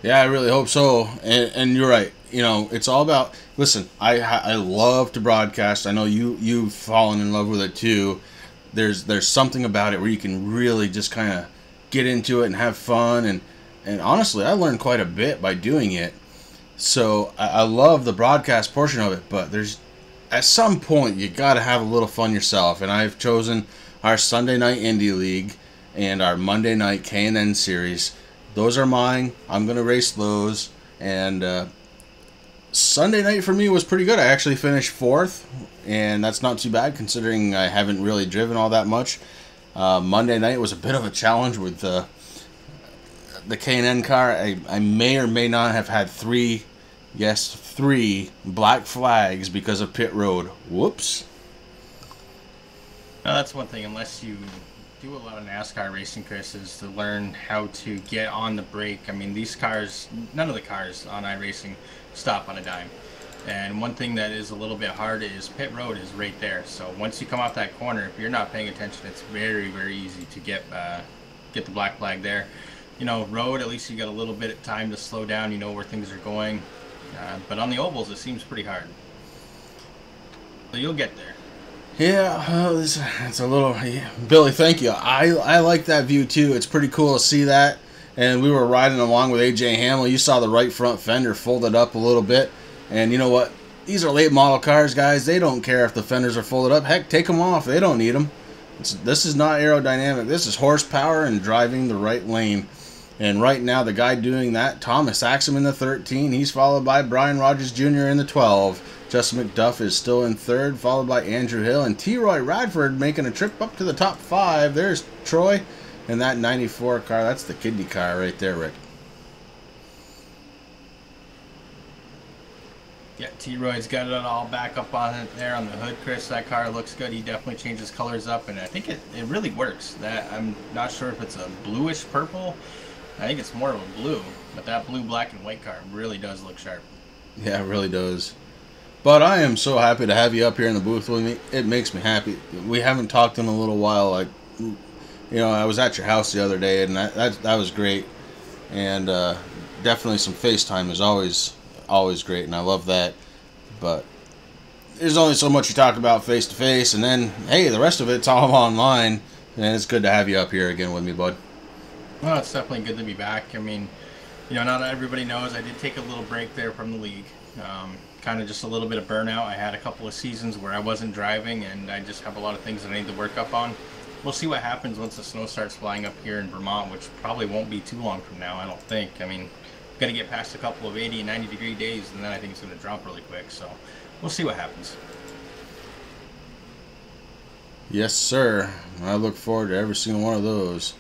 Speaker 2: Yeah, I really hope so. And you're right. You know, it's all about. Listen, I love to broadcast. I know you've fallen in love with it too. There's something about it where you can really just kind of get into it and have fun. And honestly, I learned quite a bit by doing it. So I love the broadcast portion of it. But there's at some point you got to have a little fun yourself. And I've chosen our Sunday night Indy League and our Monday night K&N series. Those are mine. I'm going to race those. And Sunday night for me was pretty good. I actually finished 4th, and that's not too bad considering I haven't really driven all that much. Monday night was a bit of a challenge with the K&N car. I may or may not have had 3 black flags because of pit road. Whoops.
Speaker 3: Now that's one thing, unless you do a lot of NASCAR racing, Chris, is to learn how to get on the brake. I mean, these cars, none of the cars on iRacing stop on a dime. And one thing that is a little bit hard is pit road is right there. So once you come off that corner, if you're not paying attention, it's very, very easy to get the black flag there. You know, road, at least you got a little bit of time to slow down. You know where things are going. But on the ovals, it seems pretty hard. So you'll get there.
Speaker 2: Yeah, well, it's a little... Yeah. Billy, thank you. I like that view, too. It's pretty cool to see that. And we were riding along with A.J. Hamill. You saw the right front fender folded up a little bit. And you know what? These are late model cars, guys. They don't care if the fenders are folded up. Heck, take them off. They don't need them. This is not aerodynamic. This is horsepower and driving the right lane. And right now, the guy doing that, Thomas Axum in the 13. He's followed by Brian Rogers Jr. in the 12. Justin McDuff is still in 3rd, followed by Andrew Hill. And T-Roy Radford making a trip up to the top 5. There's Troy in that 94 car. That's the kiddie car right there, Rick.
Speaker 3: Yeah, T-Roy's got it all back up on it there on the hood, Chris. That car looks good. He definitely changes colors up, and I think it really works. That I'm not sure if it's a bluish purple. I think it's more of a blue, but that blue, black, and white car really does look sharp.
Speaker 2: Yeah, it really does. But I am so happy to have you up here in the booth with me. It makes me happy. We haven't talked in a little while. Like, you know, I was at your house the other day, and that was great. And definitely some FaceTime is always great, and I love that. But there's only so much you talk about face to face, and then hey, the rest of it's all online. And it's good to have you up here again with me, bud.
Speaker 3: Well, it's definitely good to be back. I mean, you know, not everybody knows I did take a little break there from the league. Kind of just a little bit of burnout. I had a couple of seasons where I wasn't driving, and I just have a lot of things that I need to work up on. We'll see what happens once the snow starts flying up here in Vermont, which probably won't be too long from now, I don't think. I mean, got to get past a couple of 80 and 90 degree days, and then I think it's going to drop really quick. So we'll see what happens.
Speaker 2: Yes, sir. I look forward to every single one of those.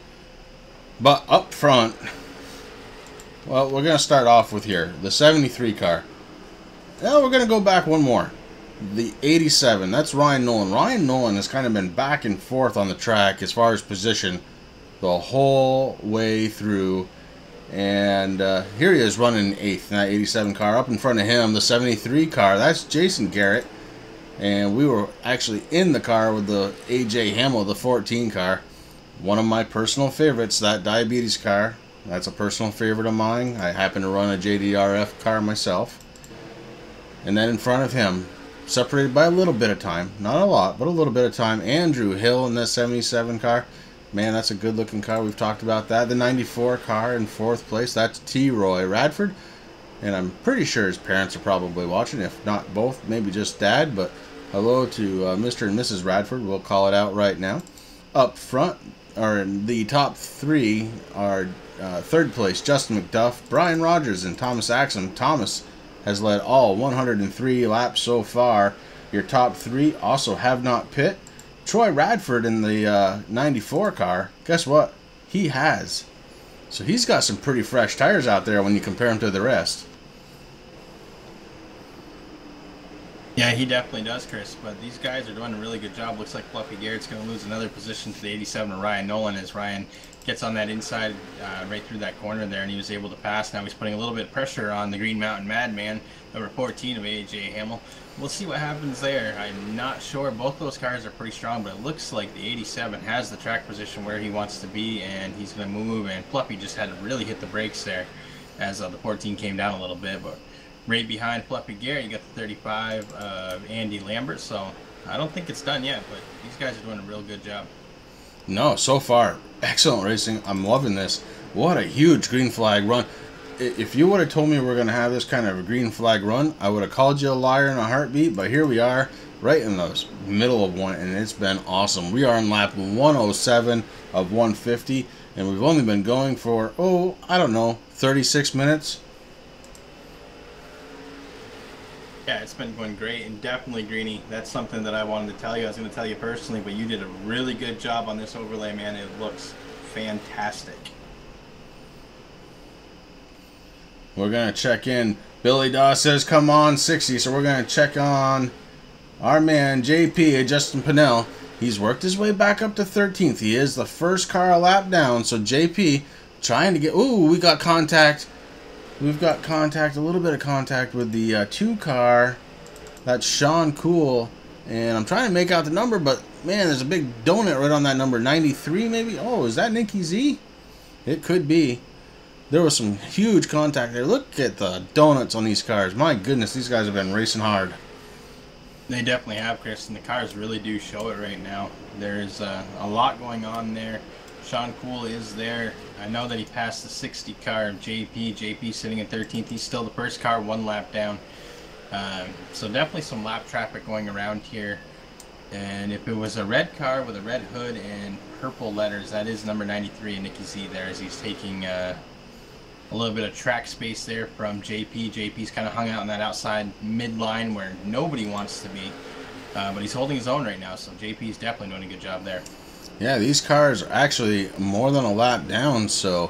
Speaker 2: But up front, well, we're going to start off with here, the 73 car. Now we're going to go back one more. The 87, that's Ryan Nolan. Ryan Nolan has kind of been back and forth on the track as far as position the whole way through. And here he is running 8th in that 87 car. Up in front of him, the 73 car, that's Jason Garrett. And we were actually in the car with the A.J. Hamill, the 14 car. One of my personal favorites, that diabetes car. That's a personal favorite of mine. I happen to run a JDRF car myself. And then in front of him, separated by a little bit of time, not a lot, but a little bit of time, Andrew Hill in the 77 car. Man, that's a good looking car. We've talked about that. The 94 car in 4th place, that's T-Roy Radford. And I'm pretty sure his parents are probably watching, if not both, maybe just Dad. But hello to Mr. and Mrs. Radford. We'll call it out right now. Up front, or in the top 3 are 3rd place, Justin McDuff, Brian Rogers, and Thomas Axum. Thomas has led all 103 laps so far. Your top 3 also have not pit. Troy Radford in the 94 car, guess what? He has. So he's got some pretty fresh tires out there when you compare him to the rest.
Speaker 3: Yeah, he definitely does, Chris. But these guys are doing a really good job. Looks like Fluffy Garrett's going to lose another position to the 87 of Ryan Nolan as Ryan gets on that inside right through that corner there, and he was able to pass. Now he's putting a little bit of pressure on the Green Mountain Madman, number 14 of AJ Hamill. We'll see what happens there. I'm not sure. Both those cars are pretty strong, but it looks like the 87 has the track position where he wants to be, and he's going to move. And Fluffy just had to really hit the brakes there as the 14 came down a little bit, but right behind Fluffy Garrett, you got the 35 of Andy Lambert. So I don't think it's done yet, but these guys are doing a real good job.
Speaker 2: No, so far, excellent racing. I'm loving this. What a huge green flag run. If you would have told me we are going to have this kind of a green flag run, I would have called you a liar in a heartbeat, but here we are, right in the middle of one, and it's been awesome. We are on lap 107 of 150, and we've only been going for, I don't know, 36 minutes.
Speaker 3: Yeah, it's been going great, and definitely, Greeny, that's something that I wanted to tell you. I was going to tell you personally, but you did a really good job on this overlay, man. It looks fantastic.
Speaker 2: We're going to check in. Billy Dawes says, come on, 60. So we're going to check on our man, JP, Justin Pinnell. He's worked his way back up to 13th. He is the first car a lap down. So JP trying to get... we got contact. We've got contact, a little bit of contact with the 2 car. That's Sean Cool. And I'm trying to make out the number, but, man, there's a big donut right on that number. 93, maybe? Oh, is that Nicky Z? It could be. There was some huge contact there. Look at the donuts on these cars. My goodness, these guys have been racing hard.
Speaker 3: They definitely have, Chris, and the cars really do show it right now. There's a lot going on there. Sean Cool is there. I know that he passed the 60 car of JP. JP sitting in 13th. He's still the first car, 1 lap down. So definitely some lap traffic going around here. And if it was a red car with a red hood and purple letters, that is number 93 and Nicky Z there as he's taking... a little bit of track space there from JP. JP's kind of hung out on that outside midline where nobody wants to be. But he's holding his own right now, so JP's definitely doing a good job there.
Speaker 2: Yeah, these cars are actually more than a lap down, so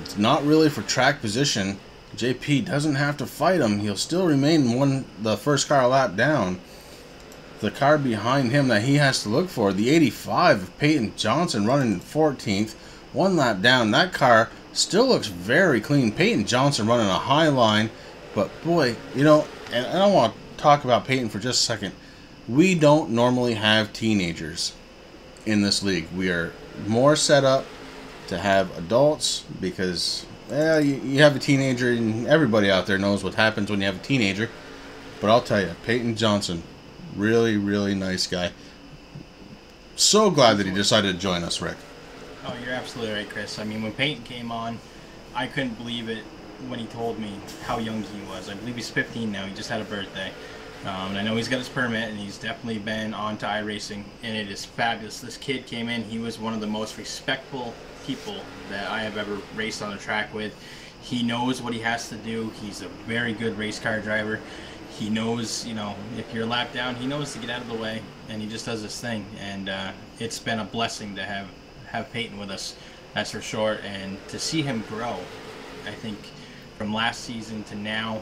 Speaker 2: it's not really for track position. JP doesn't have to fight him. He'll still remain the first car a lap down. The car behind him that he has to look for, the 85 of Peyton Johnson running 14th, 1 lap down. That car still looks very clean. Peyton Johnson running a high line. But boy, and I want to talk about Peyton for just a second. We don't normally have teenagers in this league. We are more set up to have adults because, you have a teenager and everybody out there knows what happens when you have a teenager. But I'll tell you, Peyton Johnson, really, really nice guy. So glad that he decided to join us, Rick.
Speaker 3: Oh, you're absolutely right, Chris. I mean, when Peyton came on, I couldn't believe it when he told me how young he was. I believe he's 15 now. He just had a birthday. And I know he's got his permit, and he's definitely been on to iRacing, and it is fabulous. This kid came in. He was one of the most respectful people that I have ever raced on the track with. He knows what he has to do. He's a very good race car driver. He knows, if you're a lap down, he knows to get out of the way, and he just does his thing. And it's been a blessing to have Peyton with us, that's for sure, and to see him grow, I think, from last season to now,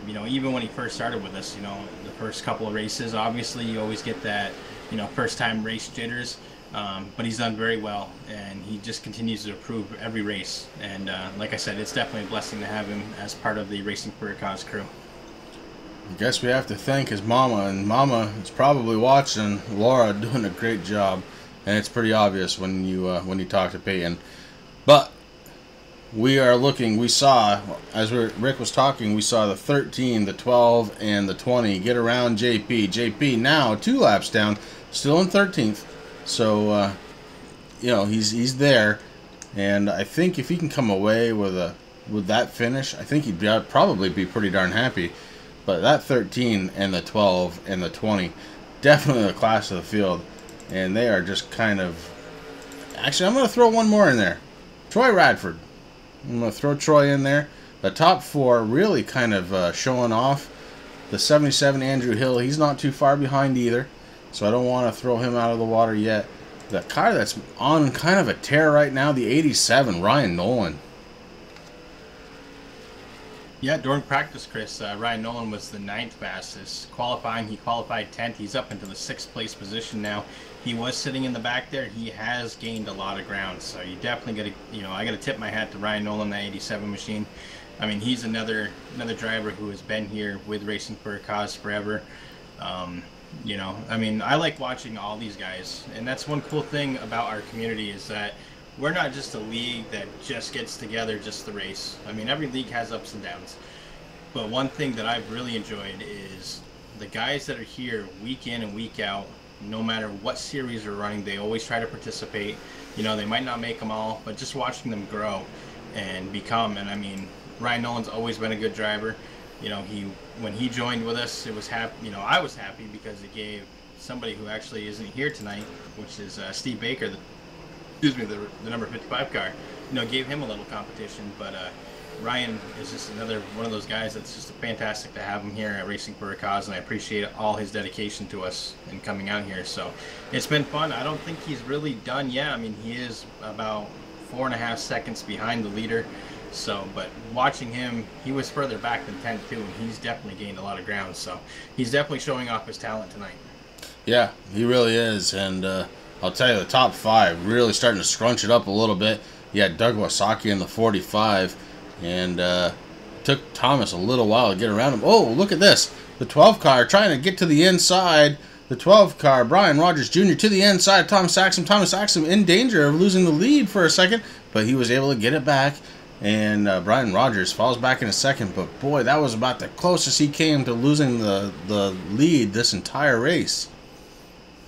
Speaker 3: even when he first started with us, the first couple of races, obviously you always get that, first time race jitters, but he's done very well, and he just continues to improve every race, and like I said, it's definitely a blessing to have him as part of the Racing for a Cause crew.
Speaker 2: I guess we have to thank his mama, and mama is probably watching. Laura doing a great job. And it's pretty obvious when you talk to Peyton. But we saw, as Rick was talking, we saw the 13, the 12, and the 20 get around JP. JP now 2 laps down, still in 13th. So, he's there. And I think if he can come away with that finish, I think he'd probably be pretty darn happy. But that 13 and the 12 and the 20, definitely the class of the field. And they are just kind of... Actually, I'm going to throw one more in there. Troy Radford. I'm going to throw Troy in there. The top 4 really kind of showing off. The 77 Andrew Hill, he's not too far behind either. So I don't want to throw him out of the water yet. the car that's on kind of a tear right now, the 87, Ryan Nolan.
Speaker 3: Yeah, during practice, Chris, Ryan Nolan was the 9th fastest. Qualifying, he qualified 10th. He's up into the 6th place position now. He was sitting in the back there. He has gained a lot of ground, so you definitely got to, I got to tip my hat to Ryan Nolan, that 87 machine. I mean, he's another driver who has been here with Racing for a Cause forever. I mean, I like watching all these guys, and that's one cool thing about our community is that we're not just a league that just gets together just to race. I mean, every league has ups and downs. But one thing that I've really enjoyed is the guys that are here week in and week out, no matter what series they're running, they always try to participate. They might not make them all, but just watching them grow and become. And I mean, Ryan Nolan's always been a good driver. When he joined with us, it was I was happy because it gave somebody who actually isn't here tonight, which is Steve Baker, the number 55 car, gave him a little competition. But Ryan is just another one of those guys that's just fantastic to have him here at Racing for a Cause, and I appreciate all his dedication to us and coming out here. So it's been fun. I don't think he's really done yet. I mean, he is about 4.5 seconds behind the leader. So, but watching him, he was further back than 10th too, and he's definitely gained a lot of ground. So he's definitely showing off his talent tonight.
Speaker 2: Yeah, he really is. And I'll tell you, the top 5 really starting to scrunch it up a little bit. You had Doug Wasaki in the 45, and took Thomas a little while to get around him. Oh, look at this. The 12 car trying to get to the inside. The 12 car, Brian Rogers Jr. to the inside. Thomas Axum. Thomas Axum in danger of losing the lead for a second, but he was able to get it back. And Brian Rogers falls back in a second, but boy, that was about the closest he came to losing the lead this entire race.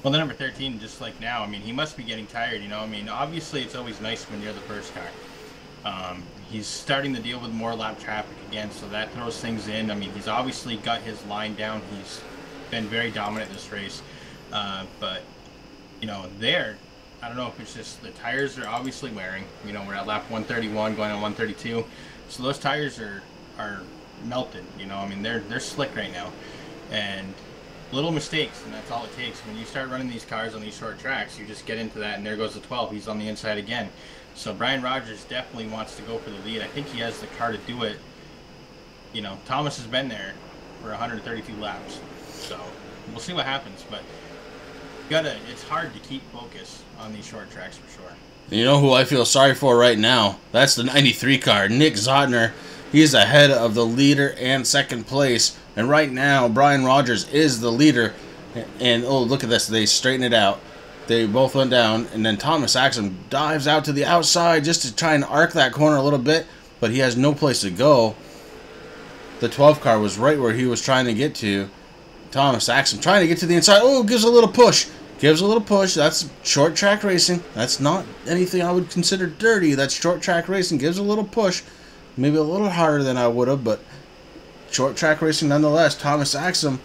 Speaker 3: Well, the number 13, just like now, I mean, he must be getting tired, I mean, obviously it's always nice when you're the first car. He's starting to deal with more lap traffic again, so that throws things in. I mean, he's obviously got his line down. He's been very dominant this race. But, I don't know if it's just the tires are obviously wearing. We're at lap 131 going on 132. So those tires are melted, I mean, they're slick right now. And little mistakes, and that's all it takes. When you start running these cars on these short tracks, you just get into that, and there goes the 12. He's on the inside again. So Brian Rogers definitely wants to go for the lead. I think he has the car to do it. Thomas has been there for 132 laps. So we'll see what happens, but it's hard to keep focus on these short tracks for sure.
Speaker 2: You know who I feel sorry for right now? That's the 93 car, Nick Zotner. He's ahead of the leader and second place. And right now, Brian Rogers is the leader. And, oh, look at this. They straighten it out. They both went down. And then Thomas Axum dives out to the outside just to try and arc that corner a little bit. But he has no place to go. The 12 car was right where he was trying to get to. Thomas Axum trying to get to the inside. Oh, gives a little push. Gives a little push. That's short track racing. That's not anything I would consider dirty. That's short track racing. Gives a little push. Maybe a little harder than I would have, but short track racing nonetheless. Thomas Axum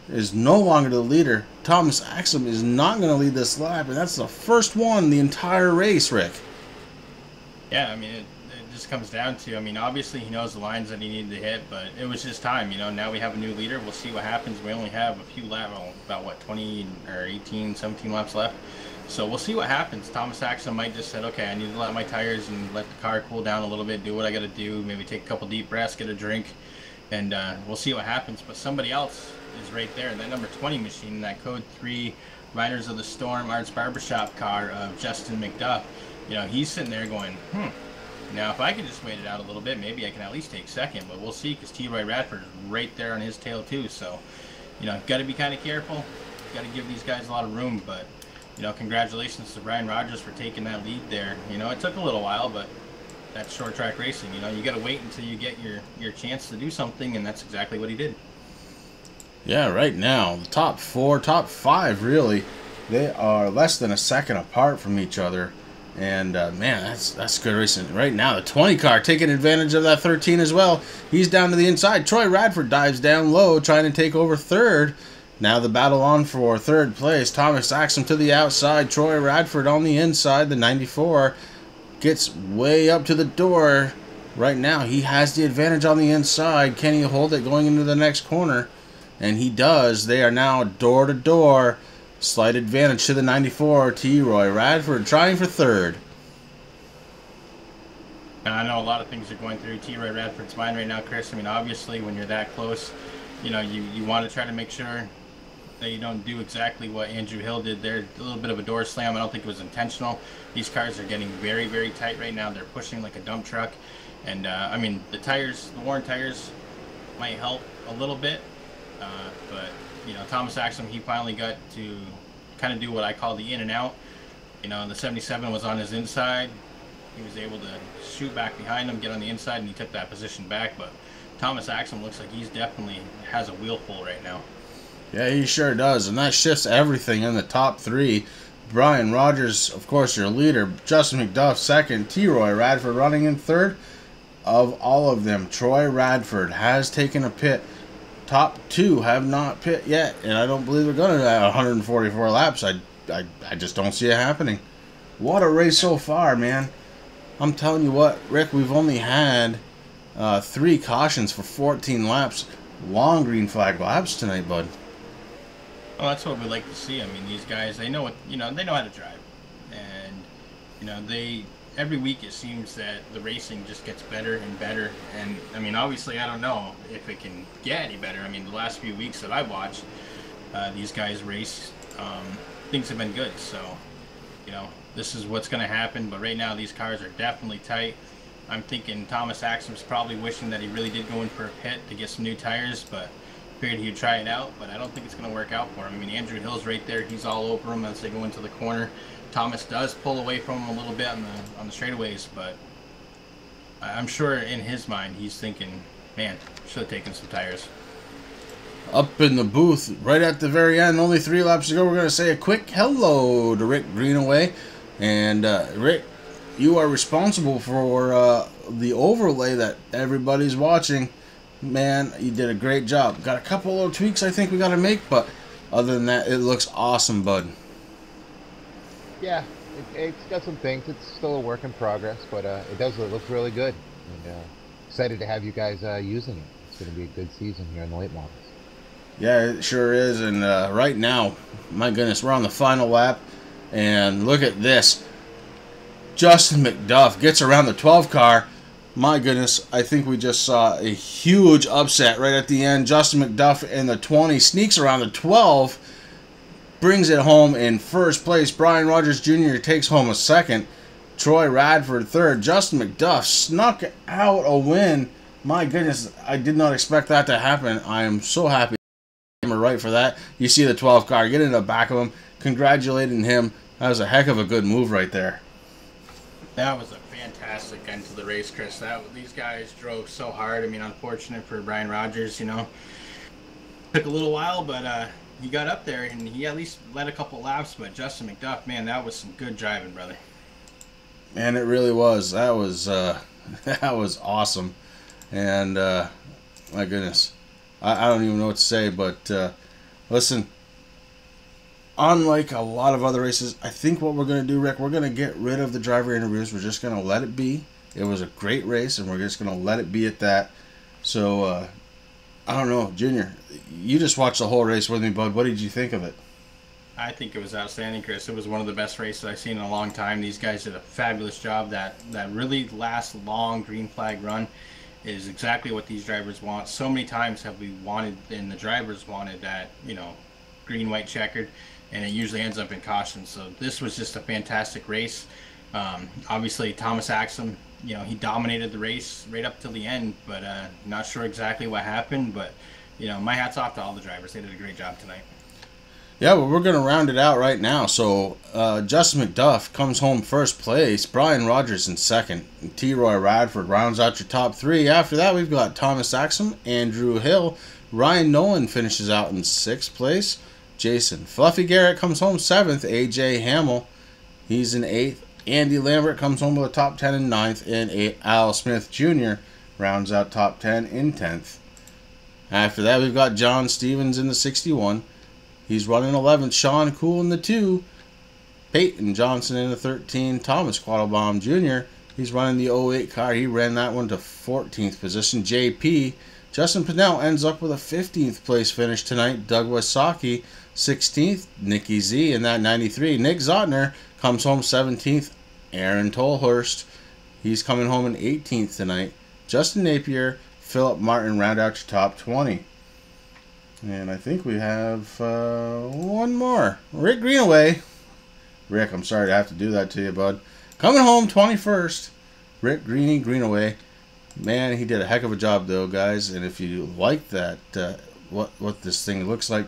Speaker 2: is no longer the leader. Thomas Axum is not going to lead this lap, and that's the first one the entire race, Rick.
Speaker 3: Yeah, I mean, it just comes down to, I mean, obviously he knows the lines that he needed to hit, but it was his time. Now we have a new leader. We'll see what happens. We only have a few laps, about what, 20 or 18, 17 laps left. So we'll see what happens. Thomas Axum might just said, okay, I need to let my tires and let the car cool down a little bit, do what I got to do, maybe take a couple deep breaths, get a drink, and we'll see what happens. But somebody else is right there, that number 20 machine, that Code 3 Riders of the Storm Arts Barbershop car of Justin McDuff. He's sitting there going, Now, if I can just wait it out a little bit, maybe I can at least take second, but we'll see, because T-Roy Radford is right there on his tail too. So, got to be kind of careful. Got to give these guys a lot of room, but congratulations to Brian Rogers for taking that lead there. It took a little while, but that's short track racing. You got to wait until you get your chance to do something, and that's exactly what he did.
Speaker 2: Yeah, right now, the top 4, top 5, really, they are less than a second apart from each other. And, man, that's good racing. Right now, the 20 car taking advantage of that 13 as well. He's down to the inside. Troy Radford dives down low, trying to take over third. Now the battle on for third place. Thomas Axum to the outside. Troy Radford on the inside. The 94 gets way up to the door. Right now, he has the advantage on the inside. Can he hold it going into the next corner? And he does. They are now door to door. Slight advantage to the 94. T. Roy Radford trying for third.
Speaker 3: And I know a lot of things are going through T. Roy Radford's mind right now, Chris. I mean, obviously, when you're that close, you want to try to make sure that you don't do exactly what Andrew Hill did there. A little bit of a door slam. I don't think it was intentional. These cars are getting very, very tight right now. They're pushing like a dump truck. And, I mean, the worn tires might help a little bit. But, Thomas Axum, he finally got to kind of do what I call the in and out. The 77 was on his inside. He was able to shoot back behind him, get on the inside, and he took that position back. But Thomas Axum looks like he's definitely has a wheel full right now.
Speaker 2: Yeah, he sure does, and that shifts everything in the top three. Brian Rogers, of course, your leader. Justin McDuff, second. T. Roy Radford running in third. Of all of them, Troy Radford has taken a pit. Top two have not pit yet, and I don't believe they're going to at 144 laps. I just don't see it happening. What a race so far, man. I'm telling you what, Rick, we've only had 3 cautions for 14 laps. Long green flag laps tonight, bud.
Speaker 3: Well, that's what we like to see. I mean, these guys, they know what, they know how to drive. And, every week it seems that the racing just gets better and better. And, I mean, obviously, I don't know if it can get any better. I mean, the last few weeks that I've watched these guys race, things have been good. So, this is what's going to happen. But right now, these cars are definitely tight. I'm thinking Thomas Axum's probably wishing that he really did go in for a pit to get some new tires, but figured he'd try it out. But I don't think it's going to work out for him. I mean, Andrew Hill's right there. He's all over him as they go into the corner. Thomas does pull away from him a little bit on the straightaways, but I'm sure in his mind he's thinking, man, should have taken some tires.
Speaker 2: Up in the booth, right at the very end, only 3 laps to go, we're going to say a quick hello to Rick Greenaway. And Rick, you are responsible for the overlay that everybody's watching. Man, you did a great job. Got a couple little tweaks I think we got to make, but other than that, it looks awesome, bud.
Speaker 1: Yeah, it's got some things. It's still a work in progress, but it looks really good. And excited to have you guys using it. It's going to be a good season here in the late models.
Speaker 2: Yeah, it sure is. And right now, my goodness, we're on the final lap. And look at this. Justin McDuff gets around the 12 car. My goodness, I think we just saw a huge upset right at the end. Justin McDuff in the 20 sneaks around the 12, brings it home in first place. Brian Rogers Jr. takes home a second. Troy Radford third. Justin McDuff snuck out a win. My goodness, I did not expect that to happen. I am so happy we're right for that. You see the 12 car, get in the back of him, congratulating him. That was a heck of a good move right there.
Speaker 3: That was a fantastic end to the race, Chris. These guys drove so hard. I mean, unfortunate for Brian Rogers, Took a little while, but he got up there and he at least led a couple laps. But Justin McDuff, man, that was some good driving, brother.
Speaker 2: Man, it really was. That was that was awesome. And my goodness, I don't even know what to say. But listen, unlike a lot of other races, I think what we're going to do, Rick, we're going to get rid of the driver interviews. We're just going to let it be. It was a great race, and we're just going to let it be at that. So, I don't know, Junior, you just watched the whole race with me, bud. What did you think of it?
Speaker 3: I think it was outstanding, Chris. It was one of the best races I've seen in a long time. These guys did a fabulous job. That really last long green flag run is exactly what these drivers want. So many times have we wanted, and the drivers wanted that, green, white, checkered, and it usually ends up in caution. So this was just a fantastic race. Obviously, Thomas Axum, he dominated the race right up till the end, but not sure exactly what happened. But, my hat's off to all the drivers. They did a great job tonight.
Speaker 2: Yeah, well, we're going to round it out right now. So, Justin McDuff comes home first place. Brian Rogers in second. And T. Roy Radford rounds out your top 3. After that, we've got Thomas Axum, Andrew Hill. Ryan Nolan finishes out in 6th place. Jason Fluffy Garrett comes home 7th. A.J. Hamill, he's in 8th. Andy Lambert comes home with a top 10 in 9th. And Al Smith Jr. rounds out top 10 in 10th. After that, we've got John Stevens in the 61. He's running 11th. Sean Cool in the 2. Peyton Johnson in the 13. Thomas Quattlebaum Jr. He's running the 08 car. He ran that one to 14th position. JP Justin Pinnell ends up with a 15th place finish tonight. Doug Wasaki, 16th. Nicky Z in that 93. Nick Zotner comes home 17th. Aaron Tolhurst, he's coming home in 18th tonight. Justin Napier, Philip Martin round out your top 20. And I think we have one more. Rick Greenaway. Rick, I'm sorry to have to do that to you, bud. Coming home 21st. Rick Greenaway. Man, he did a heck of a job, though, guys. And if you like that, what this thing looks like,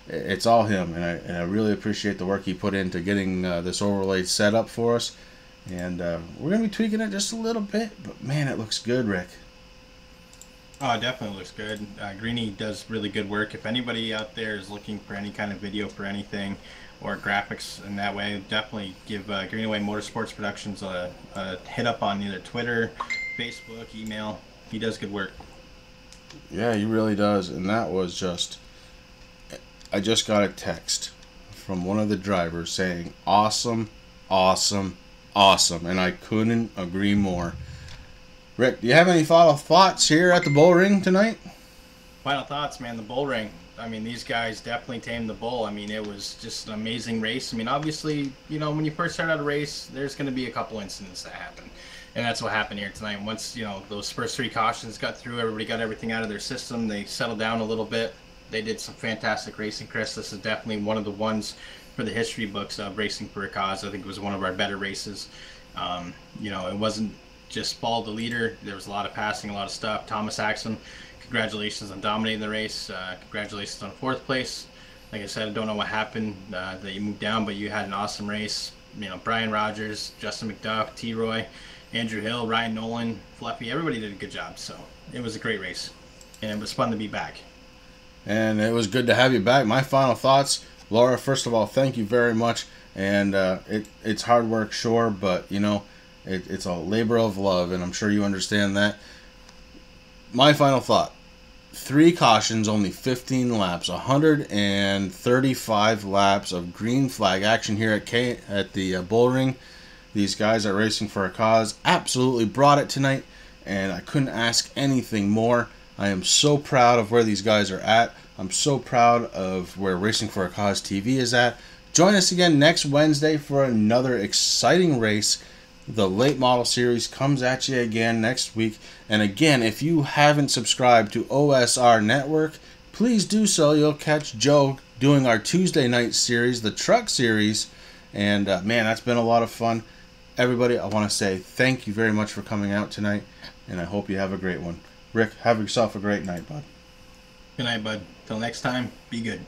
Speaker 2: it's all him. And I really appreciate the work he put into getting this overlay set up for us. And we're going to be tweaking it just a little bit. But, man, it looks good, Rick.
Speaker 3: Oh, it definitely looks good. Greeny does really good work. If anybody out there is looking for any kind of video for anything or graphics in that way, definitely give Greenaway Motorsports Productions a hit up on either Twitter, Facebook, email. He does good work.
Speaker 2: Yeah, he really does. And that was just... I just got a text from one of the drivers saying, awesome, awesome, awesome. And I couldn't agree more. Rick, do you have any final thoughts here at the bullring tonight?
Speaker 3: Final thoughts, man. The bull ring. I mean, these guys definitely tamed the bull. I mean, it was just an amazing race. I mean, obviously, you know, when you first start out a race, there's going to be a couple incidents that happen. And that's what happened here tonight. Once, you know, those first 3 cautions got through, everybody got everything out of their system, they settled down a little bit. They did some fantastic racing, Chris. This is definitely one of the ones for the history books of Racing for a Cause. I think it was one of our better races. You know, it wasn't just Ball the leader. There was a lot of passing, a lot of stuff. Thomas Axon, congratulations on dominating the race. Congratulations on 4th place. Like I said, I don't know what happened that you moved down, but you had an awesome race. You know, Brian Rogers, Justin McDuff, T-Roy, Andrew Hill, Ryan Nolan, Fluffy, everybody did a good job. So it was a great race, and it was fun to be back.
Speaker 2: And it was good to have you back. My final thoughts, Laura, first of all, thank you very much. And it's hard work, sure, but, you know, it's a labor of love, and I'm sure you understand that. My final thought, 3 cautions, only 15 laps, 135 laps of green flag action here at the bullring. These guys are Racing for a Cause absolutely brought it tonight, and I couldn't ask anything more. I am so proud of where these guys are at. I'm so proud of where Racing for a Cause TV is at. Join us again next Wednesday for another exciting race. The Late Model Series comes at you again next week. And again, if you haven't subscribed to OSR Network, please do so. You'll catch Joe doing our Tuesday night series, the Truck Series. And man, that's been a lot of fun. Everybody, I want to say thank you very much for coming out tonight, and I hope you have a great one. Rick, have yourself a great night, bud.
Speaker 3: Good night, bud. Till next time, be good.